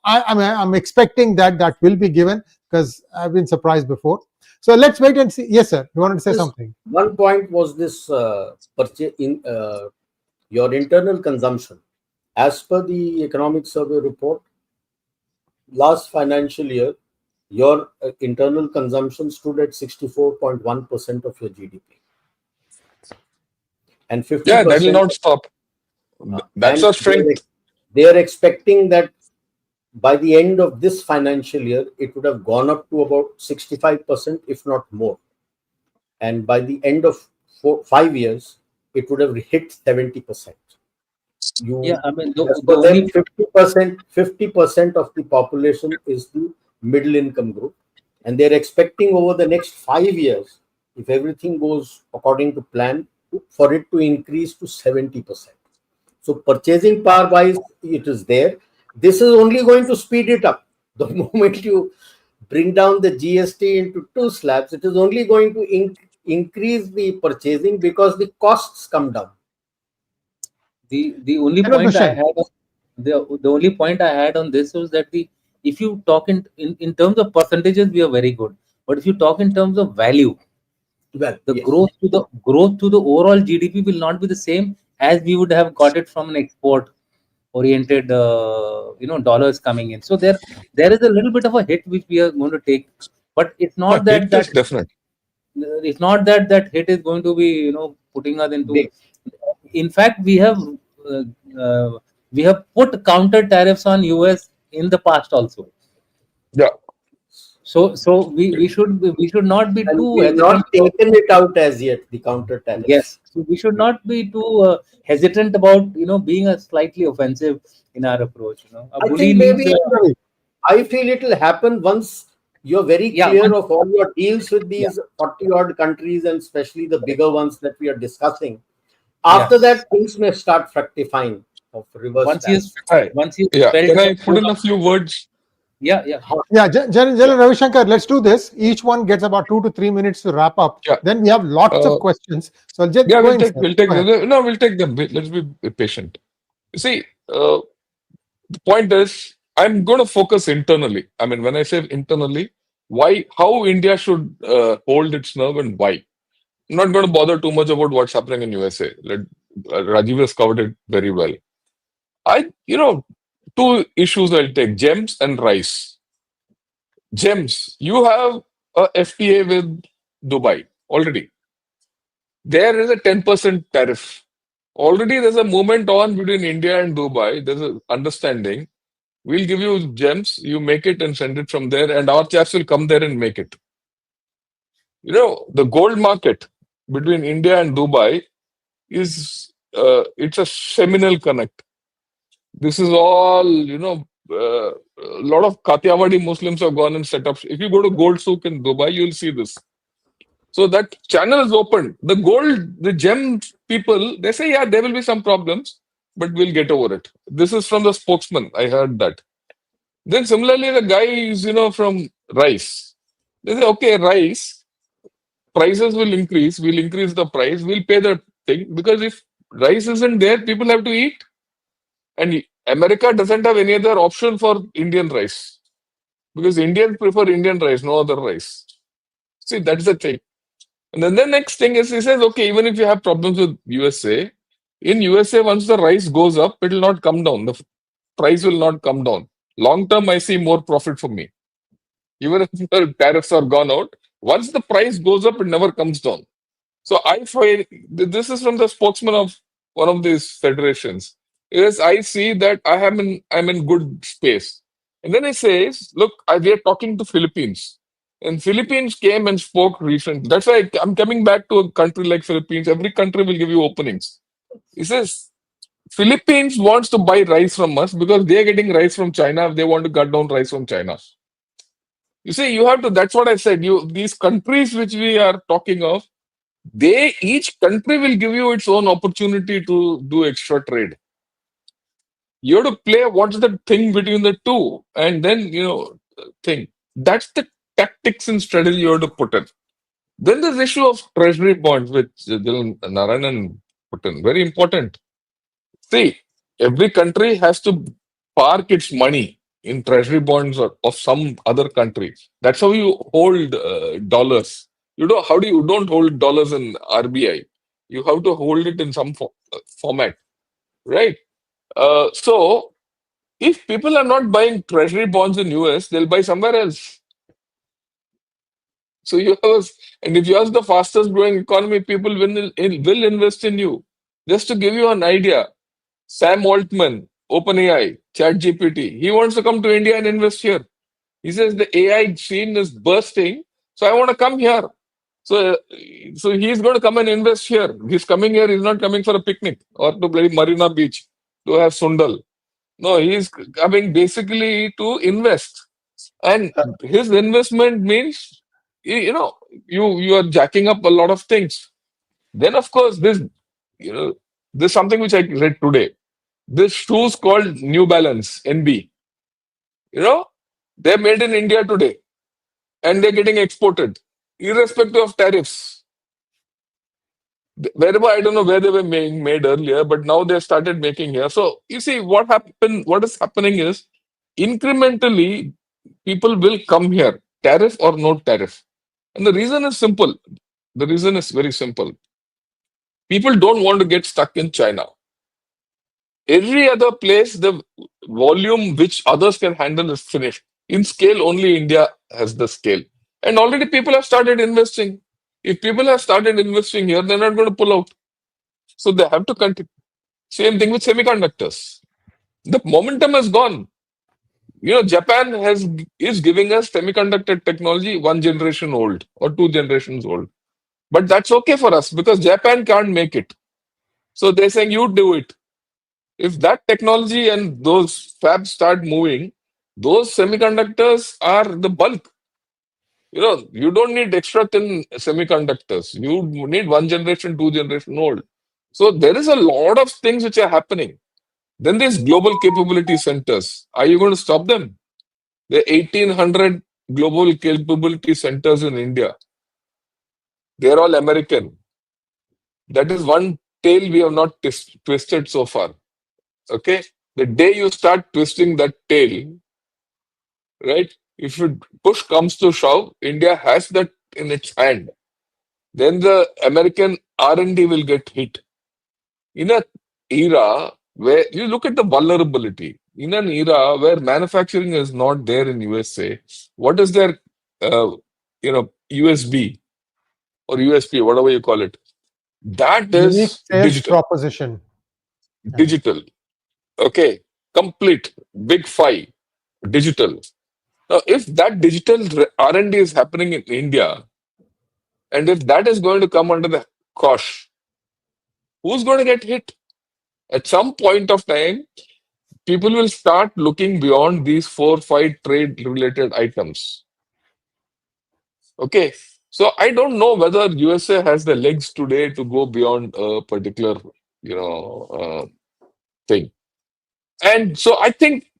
I'm expecting that will be given because I've been surprised before. So let's wait and see. Yes, sir. You wanted to say something? One point was this purchase in your internal consumption. As per the economic survey report, last financial year, your internal consumption stood at 64.1% of your GDP. And 50%. Yeah, that will not stop. That's a strength. They are expecting that by the end of this financial year, it would have gone up to about 65%, if not more. And by the end of 5 years, it would have hit 70%. Yeah, I mean, for them, 50% of the population is the middle income group, and they're expecting over the next 5 years, if everything goes according to plan, for it to increase to 70%. So purchasing power wise, it is there. This is only going to speed it up. The moment you bring down the GST into 2 slabs, it is only going to increase the purchasing because the costs come down. The only point I had the only point I had on this was that if you talk in terms of percentages, we are very good, but if you talk in terms of value, growth to the overall GDP will not be the same as we would have got it from an export oriented dollars coming in. So there is a little bit of a hit which we are going to take, but it's not that definite. It's not that hit is going to be putting us into. In fact, we have put counter tariffs on US in the past also. Yeah. So we should not be too. We have not taken it out as yet, the counter tariffs. Yes, so we should not be too hesitant about being a slightly offensive in our approach. I think maybe I feel it will happen once you're very clear of all your deals with these 40 odd countries, and especially the bigger ones that we are discussing. After that, things may start fructifying of reverse. Once you can I put in a few words? Yeah. General Ravish Shankar, let's do this. Each one gets about 2 to 3 minutes to wrap up. Yeah. Then we have lots of questions. So just we'll take them. Let's be patient. See, the point is, I'm going to focus internally. I mean, when I say internally, how India should hold its nerve and why. I'm not going to bother too much about what's happening in USA. Rajiv has covered it very well. Two issues I'll take: gems and rice. Gems, you have a FTA with Dubai already. There is a 10% tariff. Already there's a movement on between India and Dubai. There's an understanding. We'll give you gems, you make it and send it from there, and our chaps will come there and make it. The gold market between India and Dubai is it's a seminal connect. This is all, a lot of Kathiawadi Muslims have gone and set up. If you go to Gold Souk in Dubai, you'll see this. So that channel is open. The gold, the gem people, they say, yeah, there will be some problems, but we'll get over it. This is from the spokesman. I heard that. Then similarly, the guy is, from rice. They say, okay, rice, prices will increase. We'll increase the price. We'll pay the thing. Because if rice isn't there, people have to eat. And America doesn't have any other option for Indian rice. Because Indians prefer Indian rice, no other rice. See, that's the thing. And then the next thing is he says, okay, even if you have problems with USA, in USA, once the rice goes up, it will not come down. The price will not come down. Long term, I see more profit for me. Even if the tariffs are gone out, once the price goes up, it never comes down. So I find this is from the spokesman of one of these federations. Is I see that I'm in good space. And then he says, look, we are talking to Philippines. And Philippines came and spoke recently. That's why I'm coming back to a country like Philippines. Every country will give you openings. He says, Philippines wants to buy rice from us because they are getting rice from China. They want to cut down rice from China. You see, you have to, that's what I said. These countries which we are talking of, each country will give you its own opportunity to do extra trade. You have to play what's the thing between the two, and then think. That's the tactics and strategy you have to put in. Then there's the issue of treasury bonds, which Narayanan put in. Very important. See, every country has to park its money in treasury bonds of some other country. That's how you hold dollars. How do you don't hold dollars in RBI? You have to hold it in some format, right? So if people are not buying treasury bonds in US, they'll buy somewhere else. So and if you are the fastest growing economy, people will invest in you. Just to give you an idea, Sam Altman, OpenAI, ChatGPT, he wants to come to India and invest here. He says the AI scene is bursting, so I want to come here. So he's going to come and invest here. He's coming here. He's not coming for a picnic or to play Marina Beach to have sundal. No, he's coming basically to invest, and his investment means you are jacking up a lot of things. Then of course there's something which I read today. This shoes called New Balance NB. They're made in India today, and they're getting exported, irrespective of tariffs. Wherever, I don't know where they were made earlier, but now they started making here. So you see what is happening is incrementally people will come here, tariff or no tariff. And the reason is simple. The reason is very simple. People don't want to get stuck in China. Every other place, the volume which others can handle is finished. In scale, only India has the scale. And already people have started investing. If people have started investing here, they're not going to pull out. So they have to continue. Same thing with semiconductors. The momentum has gone. Japan is giving us semiconductor technology 1 generation old or 2 generations old. But that's okay for us because Japan can't make it. So they're saying, you do it. If that technology and those fabs start moving, those semiconductors are the bulk. You don't need extra thin semiconductors. You need 1 generation, 2 generation old. So there is a lot of things which are happening. Then these global capability centers. Are you going to stop them? There are 1,800 global capability centers in India. They're all American. That is one tail we have not twisted so far. Okay? The day you start twisting that tail, right? If push comes to shove, India has that in its hand. Then the American R&D will get hit. In an era where you look at the vulnerability, in an era where manufacturing is not there in USA, what is their, USB or USP, whatever you call it? That Unique is sales digital. proposition. Digital. Okay. Complete. Big five. Digital. Now, if that digital R&D is happening in India, And if that is going to come under the cosh, who's going to get hit? At some point of time, people will start looking beyond these 4, 5 trade related items. Okay. So I don't know whether USA has the legs today to go beyond a particular, thing. And so I think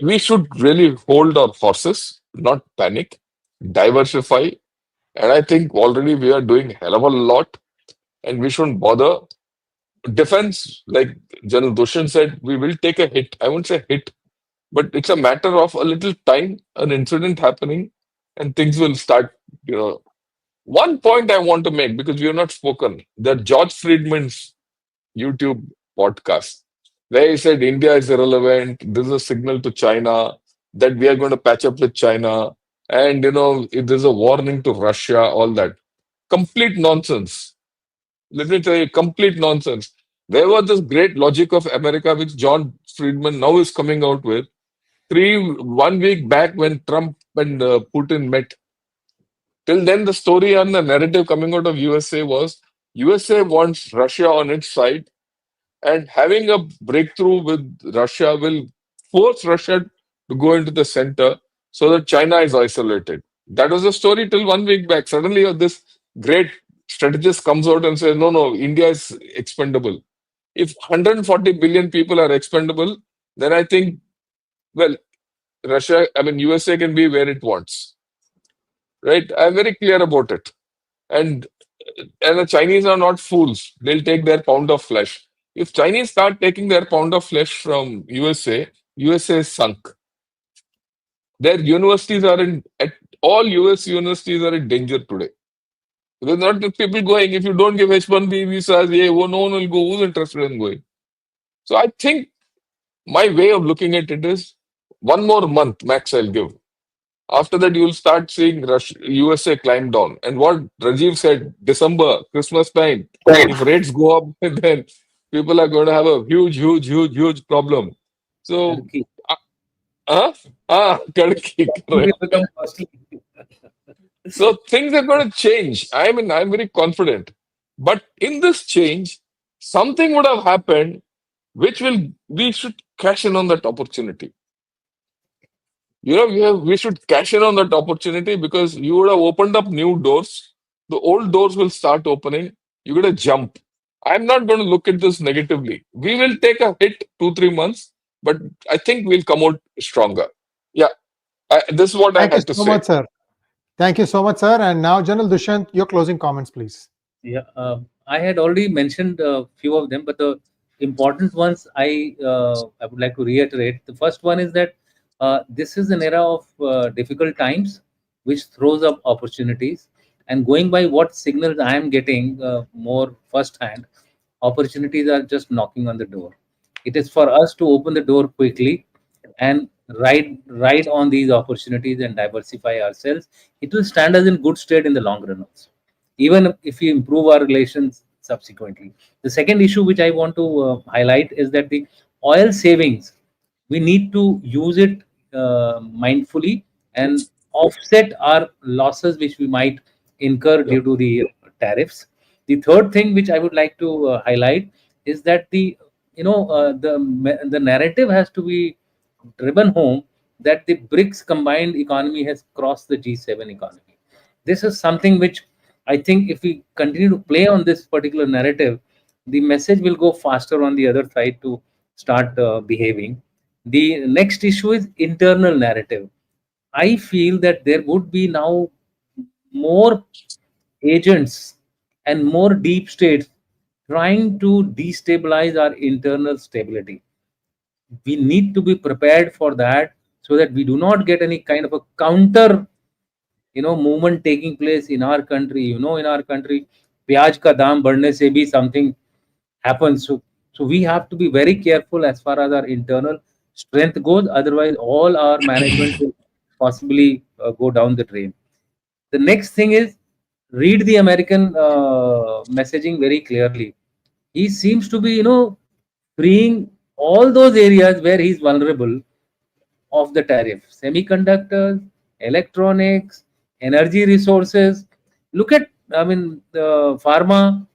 we should really hold our horses, not panic, diversify. And I think already we are doing hell of a lot and we shouldn't bother. Defense, like General Dushan said, we will take a hit. I won't say hit, but it's a matter of a little time, an incident happening, and things will start, you know. One point I want to make, because we have not spoken, that George Friedman's YouTube podcast, where he said India is irrelevant, this is a signal to China that we are going to patch up with China, and if there's a warning to Russia, all that. Complete nonsense. Let me tell you, complete nonsense. There was this great logic of America, which John Friedman now is coming out with. 1 week back when Trump and Putin met, till then the story and the narrative coming out of USA was USA wants Russia on its side, and having a breakthrough with Russia will force Russia to go into the center so that China is isolated. That was the story till 1 week back. Suddenly, this great strategist comes out and says, no, no, India is expendable. If 140 billion people are expendable, then I think, well, USA can be where it wants. Right? I'm very clear about it. And the Chinese are not fools. They'll take their pound of flesh. If Chinese start taking their pound of flesh from USA, USA is sunk. Their universities are all US universities are in danger today. There's not the people going. If you don't give H1B visas, no one will go. Who's interested in going? So I think my way of looking at it is 1 more month max I'll give. After that, you'll start seeing USA climb down. And what Rajiv said, December, Christmas time, if rates go up, then people are going to have a huge problem. So, Turkey. Kadki, It will correct. become costly. So things are going to change. I'm very confident. But in this change, something would have happened which we should cash in on that opportunity. We should cash in on that opportunity because you would have opened up new doors. The old doors will start opening. You're going to jump. I'm not going to look at this negatively. We will take a hit 2, 3 months, but I think we'll come out stronger. Yeah, this is what I Thank you had to so say. much, sir. Thank you so much, sir. And now, General Dushyant, your closing comments, please. Yeah, I had already mentioned a few of them, but the important ones I would like to reiterate. The first one is that this is an era of difficult times, which throws up opportunities. And going by what signals I am getting more firsthand, opportunities are just knocking on the door. It is for us to open the door quickly and ride on these opportunities and diversify ourselves. It will stand us in good stead in the long run also, even if we improve our relations subsequently. The second issue which I want to highlight is that the oil savings, we need to use it mindfully and offset our losses which we might incur due to the tariffs. The third thing which I would like to highlight is that the narrative has to be driven home that the BRICS combined economy has crossed the G7 economy. This is something which I think if we continue to play on this particular narrative, the message will go faster on the other side to start behaving. The next issue is internal narrative. I feel that there would be now more agents and more deep states trying to destabilize our internal stability. We need to be prepared for that so that we do not get any kind of a counter movement taking place in our country. In our country, pyaj ka daam badhne se bhi something happens. So we have to be very careful as far as our internal strength goes. Otherwise, all our management will possibly go down the drain. The next thing is, read the American messaging very clearly. He seems to be freeing all those areas where he's vulnerable of the tariff: semiconductors, electronics, energy resources. Look at I mean, pharma,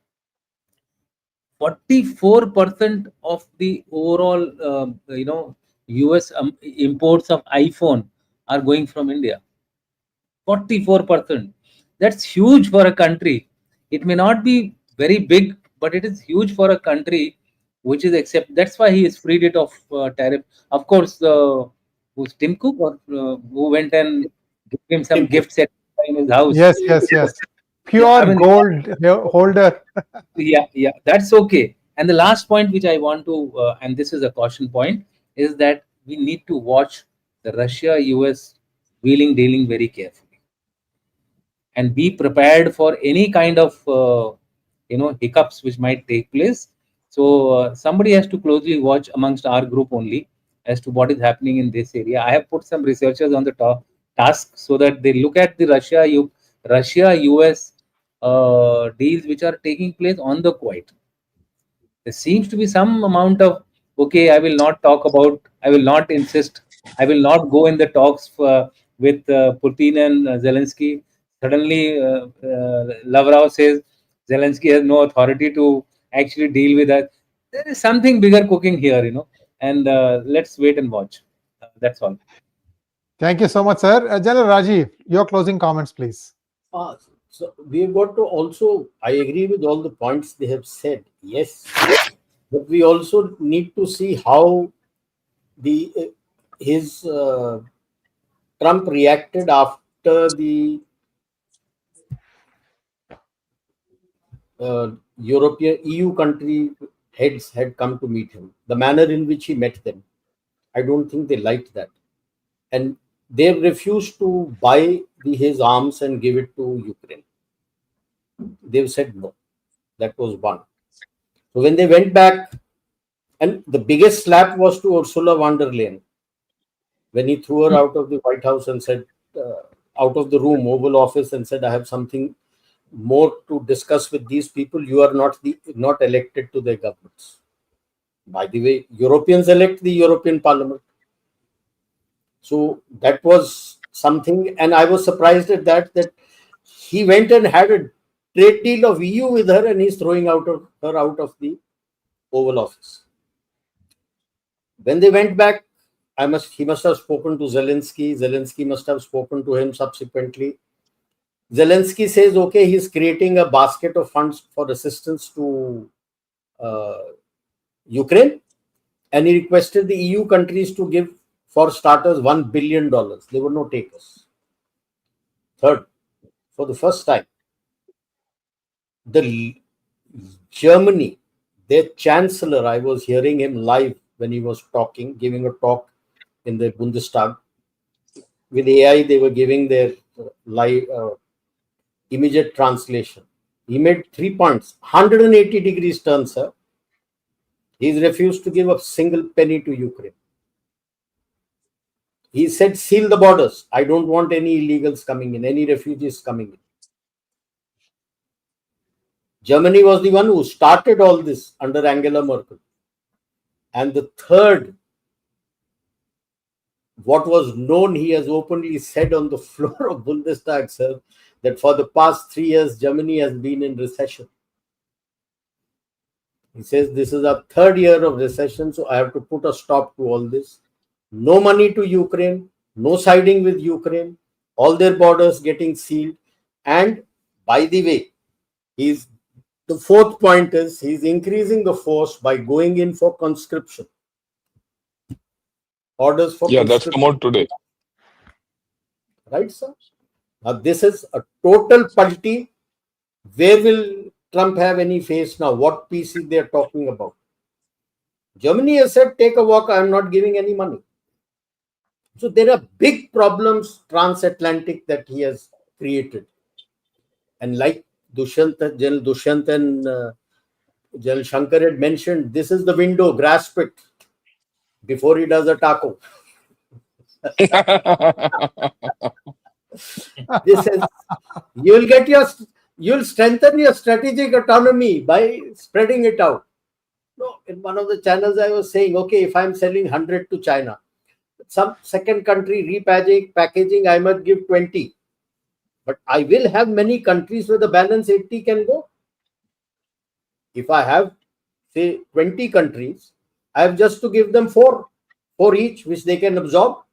44% of the overall, US imports of iPhone are going from India. 44%. That's huge for a country. It may not be very big, but it is huge for a country which is accept. That's why he is freed it of tariff. Of course, who's Tim Cook, or who went and gave him some Tim Cook. gifts at in his house. Yes, yes, yes. I Pure mean, gold holder. yeah, that's okay. And the last point which I want to, and this is a caution point, is that we need to watch the Russia-US wheeling dealing very carefully and be prepared for any kind of hiccups which might take place. So somebody has to closely watch amongst our group only as to what is happening in this area. I have put some researchers on the task so that they look at the Russia US deals which are taking place on the quiet. There seems to be some amount of, okay, I will not talk about, I will not insist, I will not go in the talks with Putin and Zelensky. Suddenly, Lavrov says Zelensky has no authority to actually deal with that. There is something bigger cooking here, and let's wait and watch. That's all. Thank you so much, sir. General Rajiv, your closing comments, please. So we've got to also, I agree with all the points they have said, yes, but we also need to see how his Trump reacted after the European EU country heads had come to meet him. The manner in which he met them, I don't think they liked that, and they refused to buy his arms and give it to Ukraine. They've said no. That was one. So when they went back, and the biggest slap was to Ursula von der Leyen when he threw her out of the White House and said, out of the room, Oval Office, and said, I have something more to discuss with these people. You are not elected to their governments. By the way, Europeans elect the European Parliament. So that was something, and I was surprised at that he went and had a trade deal of EU with her, and he's throwing her out of the Oval Office. When they went back, he must have spoken to Zelensky. Zelensky must have spoken to him subsequently. Zelensky says, okay, he's creating a basket of funds for assistance to Ukraine, and he requested the EU countries to give, for starters, $1 billion. They were no takers. Third, for the first time, Germany, their chancellor, I was hearing him live when he was giving a talk in the Bundestag. With AI, they were giving their live immediate translation. He made 3 points, 180 degrees turn, sir. He's refused to give a single penny to Ukraine. He said, seal the borders. I don't want any illegals coming in, any refugees coming in. Germany was the one who started all this under Angela Merkel. And the third, what was known, he has openly said on the floor of Bundestag, sir, that for the past 3 years, Germany has been in recession. He says, this is our 3rd year of recession, so I have to put a stop to all this. No money to Ukraine, no siding with Ukraine, all their borders getting sealed. And by the way, the 4th point is he's increasing the force by going in for conscription. Orders for Yeah, that's come out today. Right, sir? Now, this is a total party. Where will Trump have any face now? What peace is they talking about? Germany has said, take a walk, I am not giving any money. So there are big problems, transatlantic, that he has created. And like General Dushyant and General Shankar had mentioned, this is the window, grasp it before he does a taco. This is, you'll strengthen your strategic autonomy by spreading it out. No, in one of the channels I was saying, okay, if I'm selling 100 to China, some second country packaging, I must give 20. But I will have many countries where the balance 80 can go. If I have, say, 20 countries, I have just to give them four each, which they can absorb.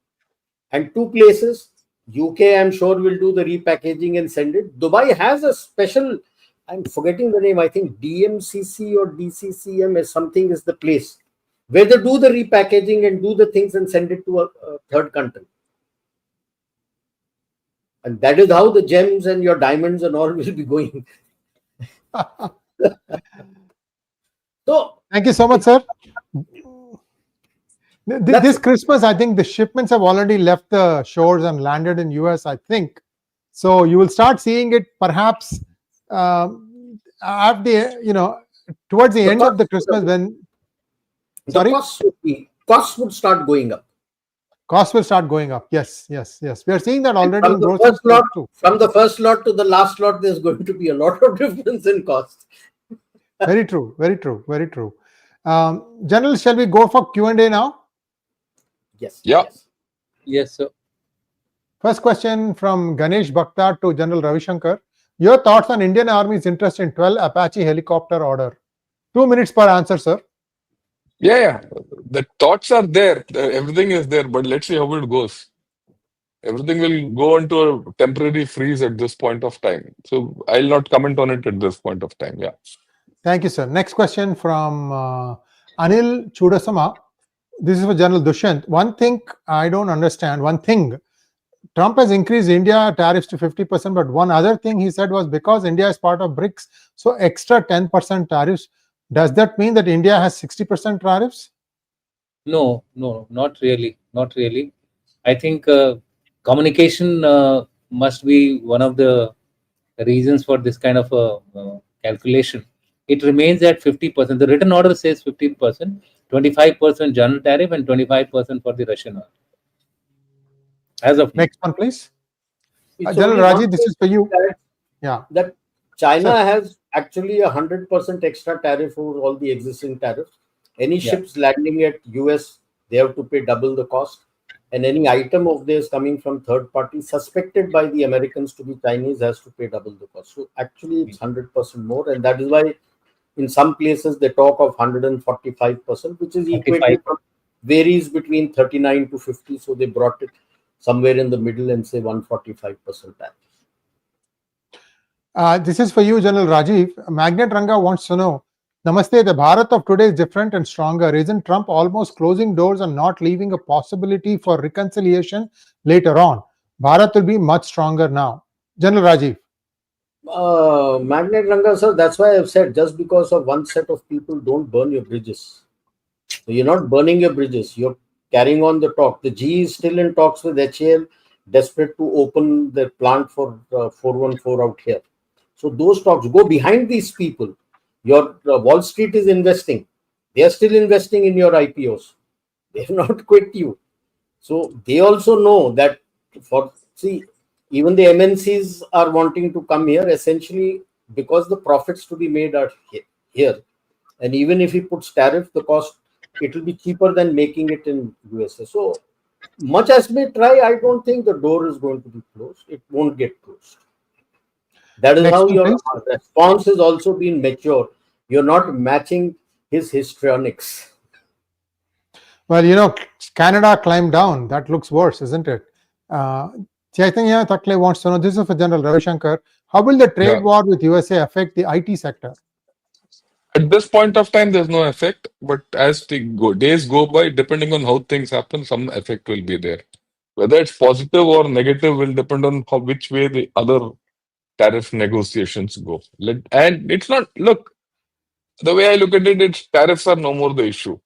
And 2 places, UK, I'm sure, will do the repackaging and send it. Dubai has a special, I'm forgetting the name, I think DMCC or DCCM is something is the place where they do the repackaging and do the things and send it to a third country. And that is how the gems and your diamonds and all will be going. So, Thank you so much, sir. This Christmas, I think the shipments have already left the shores and landed in US, I think. So you will start seeing it perhaps at the, towards the end of the Christmas when... Sorry? Costs would start going up. Costs will start going up. Yes. We are seeing that already in from the first lot to the last lot, there's going to be a lot of difference in cost. Very true. General, shall we go for Q&A now? Yes. Yeah. Yes, sir. First question from Ganesh Bhaktad to General Ravish Shankar. Your thoughts on Indian Army's interest in 12 Apache helicopter order? 2 minutes per answer, sir. Yeah. The thoughts are there. Everything is there, but let's see how it goes. Everything will go into a temporary freeze at this point of time. So I'll not comment on it at this point of time. Yeah. Thank you, sir. Next question from Anil Chudasama. This is for General Dushyant. One thing I don't understand. Trump has increased India tariffs to 50%, but one other thing he said was because India is part of BRICS, so extra 10% tariffs. Does that mean that India has 60% tariffs? No, not really. I think communication must be one of the reasons for this kind of calculation. It remains at 50%. The written order says 50%, 25% general tariff, and 25% for the Russian oil. As of next one, please. General Raji, this is for you. That China has actually 100% extra tariff over all the existing tariffs. Any ships landing at US, they have to pay double the cost. And any item of theirs coming from third parties suspected by the Americans to be Chinese has to pay double the cost. So actually it's 100% more. And that is why in some places they talk of 145%, which is equated, varies between 39 to 50. So they brought it somewhere in the middle and say 145% tax. This is for you, General Rajiv. Magnet Ranga wants to know, Namaste, the Bharat of today is different and stronger. Isn't Trump almost closing doors and not leaving a possibility for reconciliation later on? Bharat will be much stronger now. General Rajiv. Magnet Ranga, sir, that's why I've said just because of one set of people, don't burn your bridges. So you're not burning your bridges. You're carrying on the talk. The G is still in talks with HAL, desperate to open the plant for 414 out here. So those talks go behind these people. Your Wall Street is investing. They are still investing in your IPOs. They have not quit you. So they also know that even the MNCs are wanting to come here essentially because the profits to be made are here. And even if he puts tariff, the cost, it will be cheaper than making it in USA. So much as may try, I don't think the door is going to be closed. It won't get closed. That is how your response has also been mature. You're not matching his histrionics. Well, Canada climbed down. That looks worse, isn't it? Chaitanya Takle wants to know, this is for General Ravish Shankar. How will the trade war with USA affect the IT sector? At this point of time, there's no effect. But as the days go by, depending on how things happen, some effect will be there. Whether it's positive or negative will depend on which way the other tariff negotiations go. And it's not, look, the way I look at it, it's tariffs are no more the issue.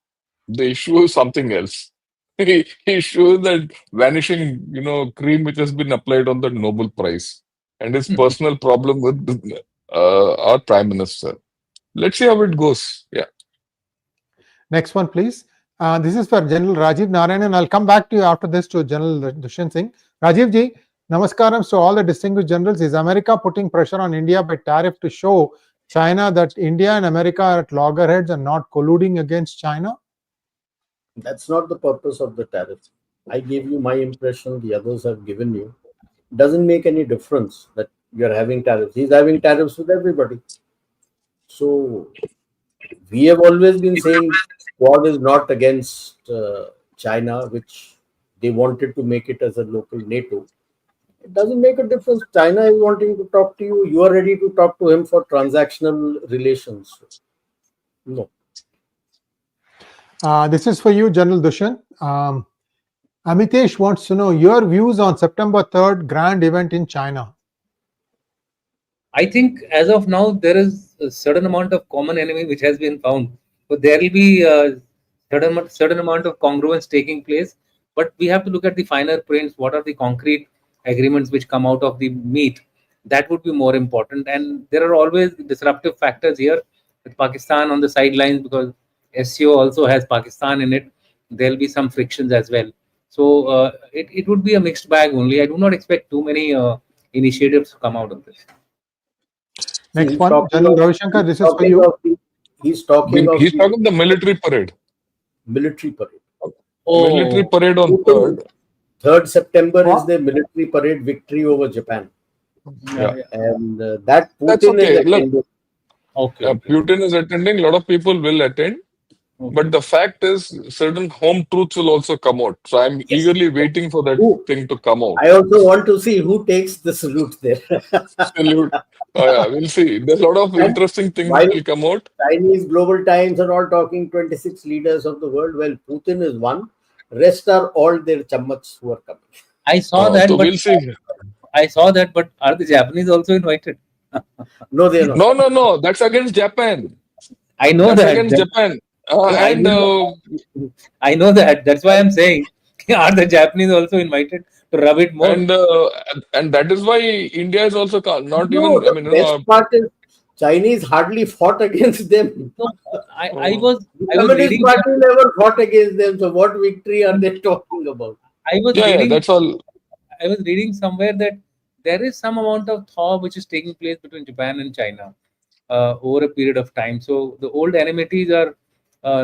The issue is something else. The issue is that vanishing, cream which has been applied on the Nobel Prize and his personal problem with our Prime Minister. Let's see how it goes. Yeah. Next one, please. This is for General Rajiv Narayanan. I'll come back to you after this to General Dushyant Singh. Rajiv ji, namaskarams to all the distinguished generals. Is America putting pressure on India by tariff to show China that India and America are at loggerheads and not colluding against China? That's not the purpose of the tariff. I gave you my impression, the others have given you. doesn't make any difference that you're having tariffs. He's having tariffs with everybody. So we have always been saying Quad is not against China, which they wanted to make it as a local NATO. It doesn't make a difference. China is wanting to talk to you. You are ready to talk to him for transactional relations. No. This is for you, General Dushan. Amitesh wants to know your views on September 3rd grand event in China. I think as of now there is a certain amount of common enemy which has been found. So there will be a certain amount of congruence taking place, but we have to look at the finer prints. What are the concrete agreements which come out of the meet? That would be more important. And there are always disruptive factors here with Pakistan on the sidelines, because SCO also has Pakistan in it. There will be some frictions as well. So it would be a mixed bag only. I do not expect too many initiatives to come out of this. Next He's one, talking General of- Ravish Shankar, this he's is for talking you. of the- He's talking of He's talking the military parade. military parade. Military parade on Putin- 3rd. 3rd September is What? the military parade victory over Japan. Yeah. And that That's Putin okay. is Look, attending. Okay. Putin is attending. A lot of people will attend. But the fact is, certain home truths will also come out. So I'm eagerly waiting for that Who? thing to come out. I also want to see who takes the salute there. Salute. Yeah, we'll see. There's a lot of And interesting things while that will come out. Chinese Global Times are all talking 26 leaders of the world. Well, Putin is one. Rest are all their chammats who are coming. I saw that, So but we'll see. are the Japanese also invited? No, they are not. No. That's against Japan. I know That's that. against Japan. I I know that. That's why I'm saying, are the Japanese also invited to rub it more? and that is why India is also not No, even. I the mean, best part is Chinese hardly fought against them. No, I was The I was Communist reading Party never fought against them. So what victory are they talking about? I was yeah, reading that's all. I was reading somewhere that there is some amount of thaw which is taking place between Japan and China over a period of time. So the old enmities are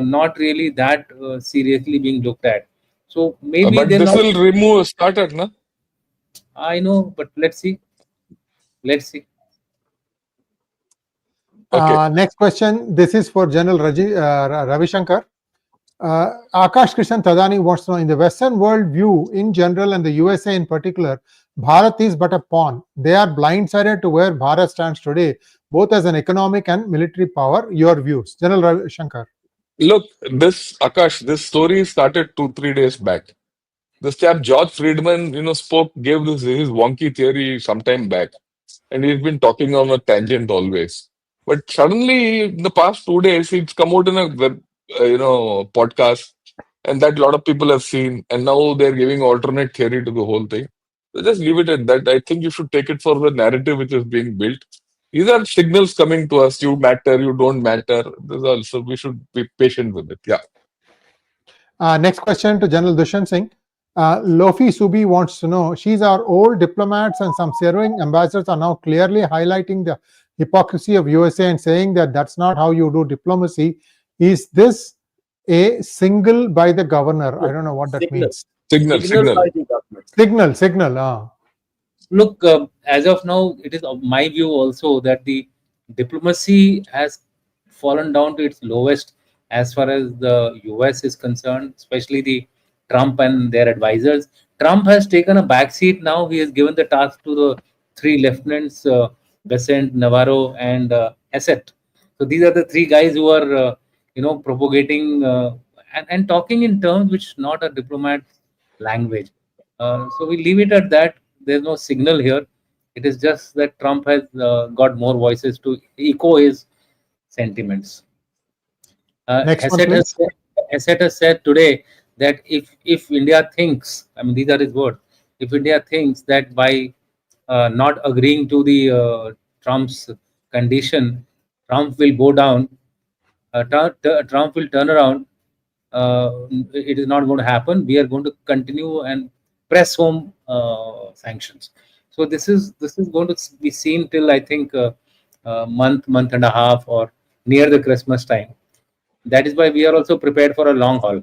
not really that seriously being looked at. So maybe But they're this not. will remove started, na? I know, but let's see. Let's see. Okay. Next question. This is for General Ravi Shankar. Akash Krishan Tadani wants to know, in the Western world view in general and the USA in particular, Bharat is but a pawn. They are blindsided to where Bharat stands today, both as an economic and military power. Your views, General Ravi Shankar. Look, Akash, this story started 2-3 days back. This chap George Friedman, gave his wonky theory sometime back, and he's been talking on a tangent always. But suddenly, in the past 2 days, he's come out in a web, podcast, and that a lot of people have seen, and now they're giving alternate theory to the whole thing. So just leave it at that. I think you should take it for the narrative which is being built. These are signals coming to us. You matter, you don't matter. So we should be patient with it. Yeah. Next question to General Dushan Singh. Lofi Subi wants to know, she's our old diplomats and some serving ambassadors are now clearly highlighting the hypocrisy of USA and saying that that's not how you do diplomacy. Is this a signal by the governor? I don't know what that Signal. means. Signal. By the government. Signal. Look, as of now, it is of my view also that the diplomacy has fallen down to its lowest as far as the US is concerned, especially the Trump and their advisors. Trump has taken a backseat now. He has given the task to the three lieutenants, Besant, Navarro, and Asset. So these are the three guys who are, propagating and talking in terms which not a diplomat language. So we leave it at that. There's no signal here. It is just that Trump has got more voices to echo his sentiments. Next one, please. Asset has said today that if India thinks, I mean, these are his words, if India thinks that by not agreeing to the Trump's condition, Trump will go down, Trump will turn around. It is not going to happen. We are going to continue and press home sanctions. So this is going to be seen till I think month and a half or near the Christmas time. That is why we are also prepared for a long haul.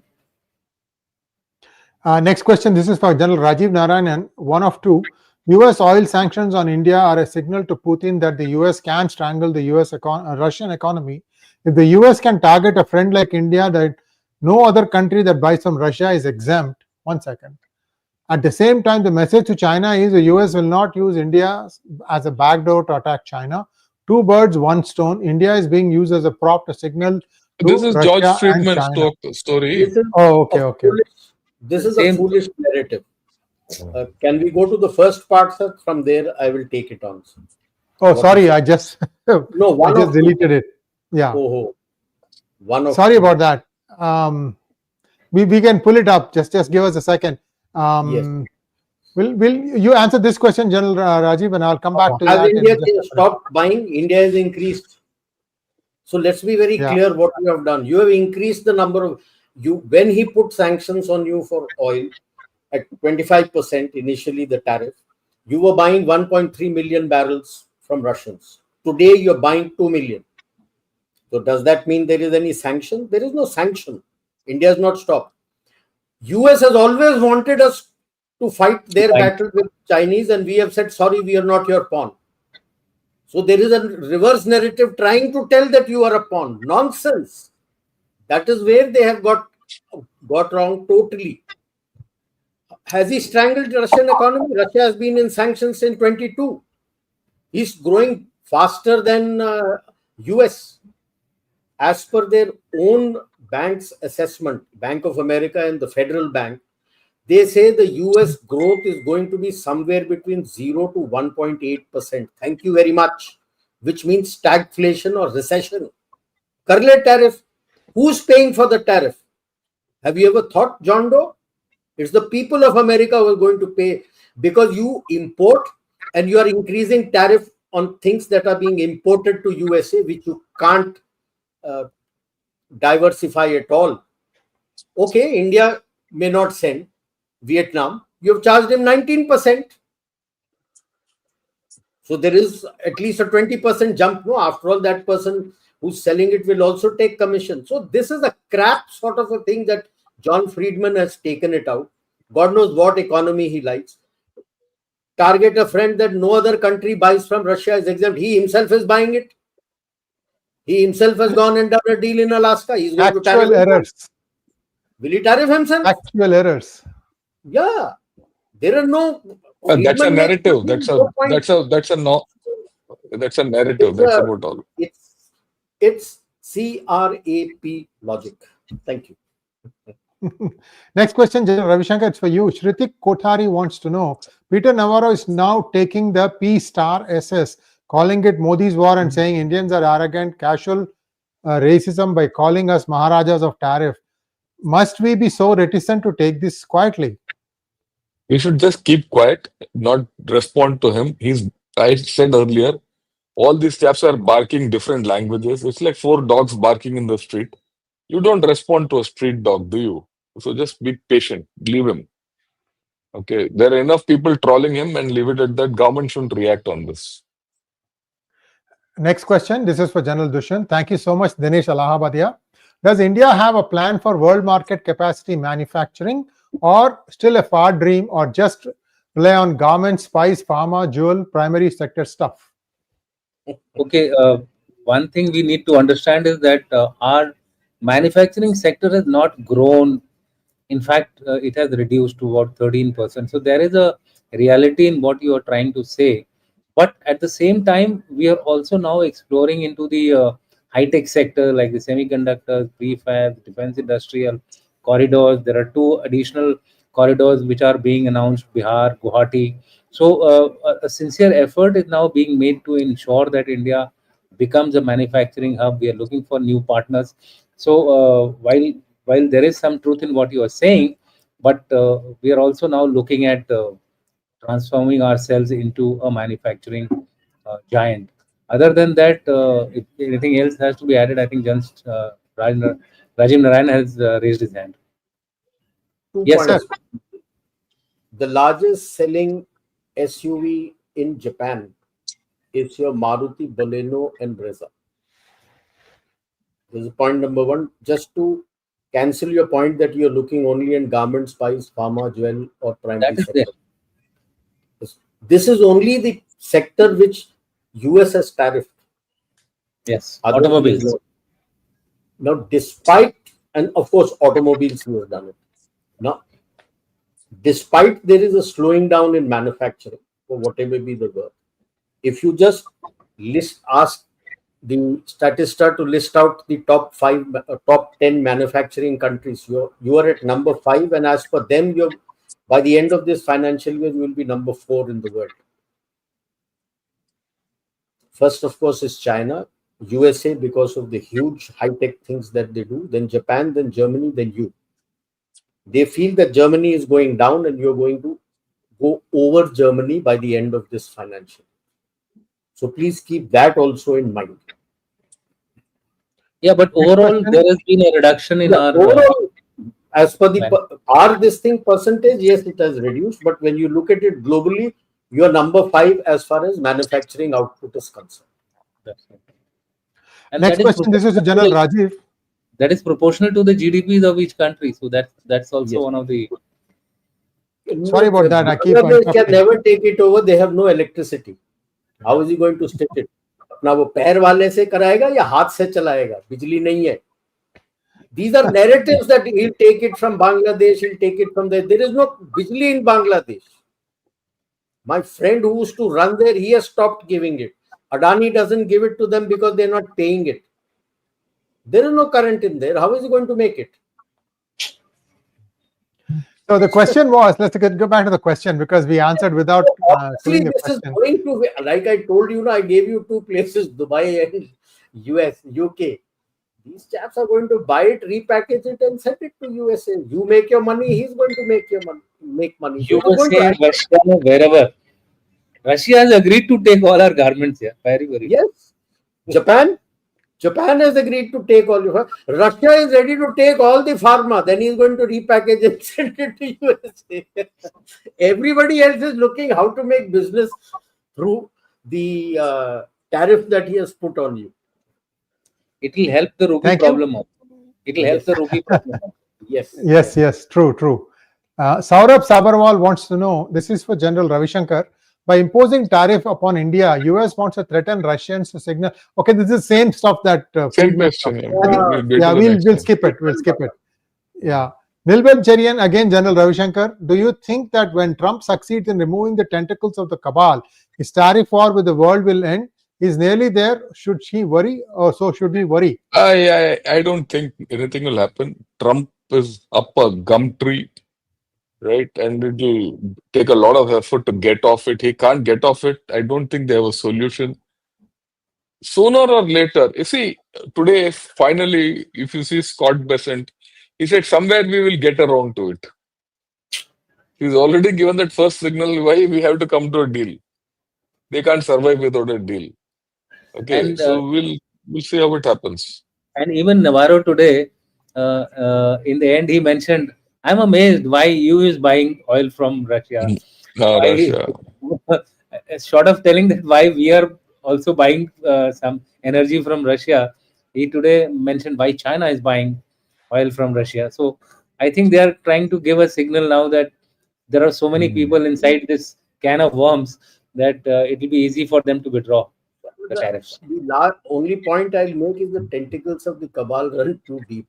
Next question. This is for General Rajiv Narayanan. One of two. US oil sanctions on India are a signal to Putin that the US can strangle the Russian economy. If the US can target a friend like India, that no other country that buys from Russia is exempt. 1 second. At the same time, the message to China is the US will not use India as a backdoor to attack China. Two birds, one stone. India is being used as a prop to signal This to is George Russia and Friedman's China. story. This is Oh, okay, a okay. this is a Same. foolish narrative. Can we go to the first part, sir? From there, I will take it on. Sir. Oh, What sorry, is it? I just No, I one just of two. deleted it. Yeah, Oh, one of sorry two. about that. We can pull it up. Just give us a second. Yes. Will you answer this question, General Rajiv, and I'll come back to Has that in India just a minute. stopped buying? India has increased. So let's be very Yeah. clear what you have done. You have increased the number of you when he put sanctions on you for oil at 25% initially the tariff. You were buying 1.3 million barrels from Russians. Today you're buying 2 million. So does that mean there is any sanction? There is no sanction. India has not stopped. US has always wanted us to fight their Right. battle with Chinese, and we have said, sorry, we are not your pawn. So there is a reverse narrative trying to tell that you are a pawn. Nonsense. That is where they have got wrong totally. Has he strangled the Russian economy? Russia has been in sanctions since 22. He's growing faster than US. As per their own bank's assessment, Bank of America and the Federal Bank, they say the US growth is going to be somewhere between 0 to 1.8%. Thank you very much. Which means stagflation or recession. Current tariff. Who's paying for the tariff? Have you ever thought, John Doe? It's the people of America who are going to pay because you import and you are increasing tariff on things that are being imported to USA, which you can't diversify at all. Okay, India may not send. Vietnam, you have charged him 19%. So there is at least a 20% jump. No, after all, that person who's selling it will also take commission. So this is a crap sort of a thing that John Friedman has taken it out. God knows what economy he likes. Target a friend that no other country buys from Russia is exempt. He himself is buying it. He himself has gone and done a deal in Alaska. He's going to tariff Actual himself. errors. Will he tariff himself? Actual errors. Yeah. There are no. That's a Friedman makes narrative. no point. That's a narrative. That's about all. It's CRAP logic. Thank you. Next question, General Ravish Shankar, it's for you. Shritik Kothari wants to know, Peter Navarro is now taking the P star SS, calling it Modi's war and saying Indians are arrogant, casual racism by calling us Maharajas of tariff. Must we be so reticent to take this quietly? We should just keep quiet, not respond to him. I said earlier, all these chaps are barking different languages. It's like four dogs barking in the street. You don't respond to a street dog, do you? So just be patient. Leave him. Okay. There are enough people trolling him and leave it at that. Government shouldn't react on this. Next question. This is for General Dushan. Thank you so much, Dinesh Allahabadia. Does India have a plan for world market capacity manufacturing, or still a far dream, or just rely on garments, spice, pharma, jewel, primary sector stuff? Okay, one thing we need to understand is that our manufacturing sector has not grown. In fact, it has reduced to about 13%. So there is a reality in what you are trying to say. But at the same time, we are also now exploring into the high-tech sector like the semiconductors, prefab, defense industrial corridors. There are two additional corridors which are being announced, Bihar, Guwahati. So a sincere effort is now being made to ensure that India becomes a manufacturing hub. We are looking for new partners. So while there is some truth in what you are saying, but we are also now looking at transforming ourselves into a manufacturing giant. Other than that, if anything else has to be added, I think just Rajiv Narayan has raised his hand. 2 Yes, points. sir. The largest selling SUV in Japan is your Maruti Baleno and Brezza. This is point number one. Just to cancel your point that you're looking only in garment, spice, pharma, jewel, or primary That is there. sector. This is only the sector which US has tariffed. Yes, Others he has automobiles. not. Now, despite, and of course, automobiles he has done it. Now, despite there is a slowing down in manufacturing, for whatever be the word, if you just ask the statista to list out the top 10 manufacturing countries, you are at number 5, and as per them, you're by the end of this financial year, you will be number 4 in the world. First, of course, is China, USA because of the huge high-tech things that they do, then Japan, then Germany, then you. They feel that Germany is going down and you're going to go over Germany by the end of this financial year. So please keep that also in mind. Yeah, but overall, question. there has been a reduction in our. Overall, as per the this thing percentage, yes, it has reduced. But when you look at it globally, you are number 5 as far as manufacturing output is concerned. And Next that is question. This is to General Rajiv. That is proportional to the GDPs of each country. So that's also Yes. one of the. Sorry about that. I keep Bangladesh can interrupting. never take it over. They have no electricity. How is he going to stitch it? अपना वो पैर वाले से कराएगा या हाथ से चलाएगा? बिजली नहीं है. These are narratives that he'll take it from Bangladesh, he'll take it from there. There is no bijli in Bangladesh. My friend who used to run there, he has stopped giving it. Adani doesn't give it to them because they're not paying it. There is no current in there. How is he going to make it? So the question was, let's go back to the question because we answered without filling the This is question. going to, like I told you, I gave you 2 places, Dubai and US, UK. These chaps are going to buy it, repackage it, and send it to USA. You make your money, he's going to make money. So USA, Russia, wherever. Russia has agreed to take all our garments. Yeah, very. Yes. Japan has agreed to take all your. Russia is ready to take all the pharma. Then he's going to repackage and send it to USA. Everybody else is looking how to make business through the tariff that he has put on you. It will help the rupee problem. It will help the rupee problem. Yes. True. Saurabh Sabharwal wants to know, this is for General Ravish Shankar, by imposing tariff upon India, US wants to threaten Russians to signal. Okay, this is the same stuff that. Same question. We'll skip it. Yeah. Nilben Cherian, again, General Ravish Shankar, do you think that when Trump succeeds in removing the tentacles of the cabal, his tariff war with the world will end? He's nearly there. Should she worry, or so should we worry? I don't think anything will happen. Trump is up a gum tree, right? And it will take a lot of effort to get off it. He can't get off it. I don't think they have a solution. Sooner or later, you see, today, finally, if you see Scott Bessent, he said somewhere we will get around to it. He's already given that first signal why we have to come to a deal. They can't survive without a deal. Okay, And, so we'll see how it happens. And even Navarro today, in the end, he mentioned, "I'm amazed why EU is buying oil from Russia." Russia. Short of telling that why we are also buying some energy from Russia, he today mentioned why China is buying oil from Russia. So I think they are trying to give a signal now that there are so many people inside this can of worms that it will be easy for them to withdraw the tariffs. The only point I'll make is the tentacles of the cabal run too deep.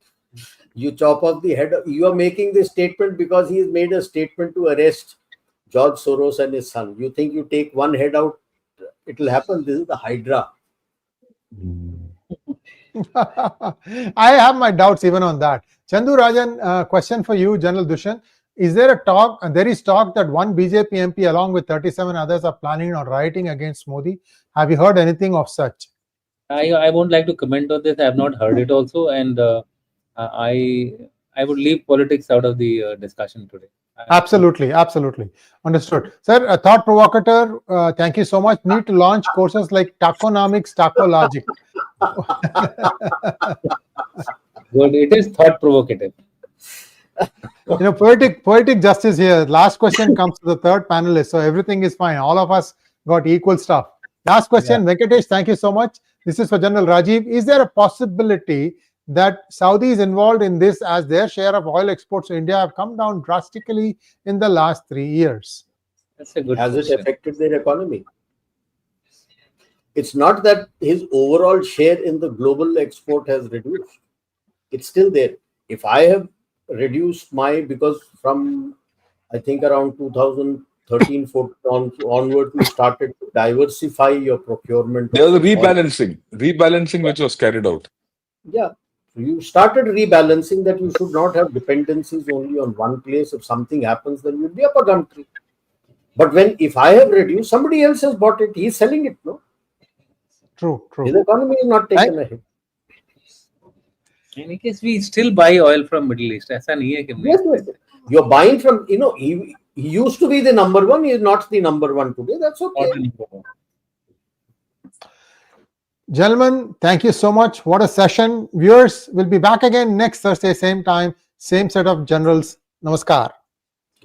You chop off the head. You are making this statement because he has made a statement to arrest George Soros and his son. You think you take one head out, it will happen. This is the Hydra. I have my doubts even on that. Chandu Rajan, question for you, General Dushan. Is there a talk? There is talk that one BJP MP along with 37 others are planning on rioting against Modi. Have you heard anything of such? I won't like to comment on this. I have not heard it also, and I would leave politics out of the discussion today. Absolutely. Understood. Sir, a thought provocateur, thank you so much. Need to launch courses like Taconomics, Taco Logic. Good. It is thought provocative. Poetic justice here. Last question comes to the third panelist, so everything is fine. All of us got equal stuff. Last question, Venkatesh, thank you so much. This is for General Rajiv. Is there a possibility that Saudis involved in this, as their share of oil exports to India have come down drastically in the last 3 years? That's a good Has it question. affected their economy? It's not that his overall share in the global export has reduced. It's still there. If I have reduced because from I think around 2013, 14 onward, you started to diversify your procurement There of was a oil. rebalancing which was carried out. Yeah. So you started rebalancing that you should not have dependencies only on one place. If something happens, then you'll be up a country. But if I have reduced, somebody else has bought it. He's selling it, no? True, His true. economy is not taken a hit. In any case, we still buy oil from Middle East. ऐसा नहीं है कि Yes, yes. You're buying from, he used to be the number one. He is not the number one today. That's okay. Gentlemen, thank you so much. What a session. Viewers, will be back again next Thursday, same time, same set of generals. Namaskar.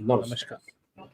Namaskar. Namaskar.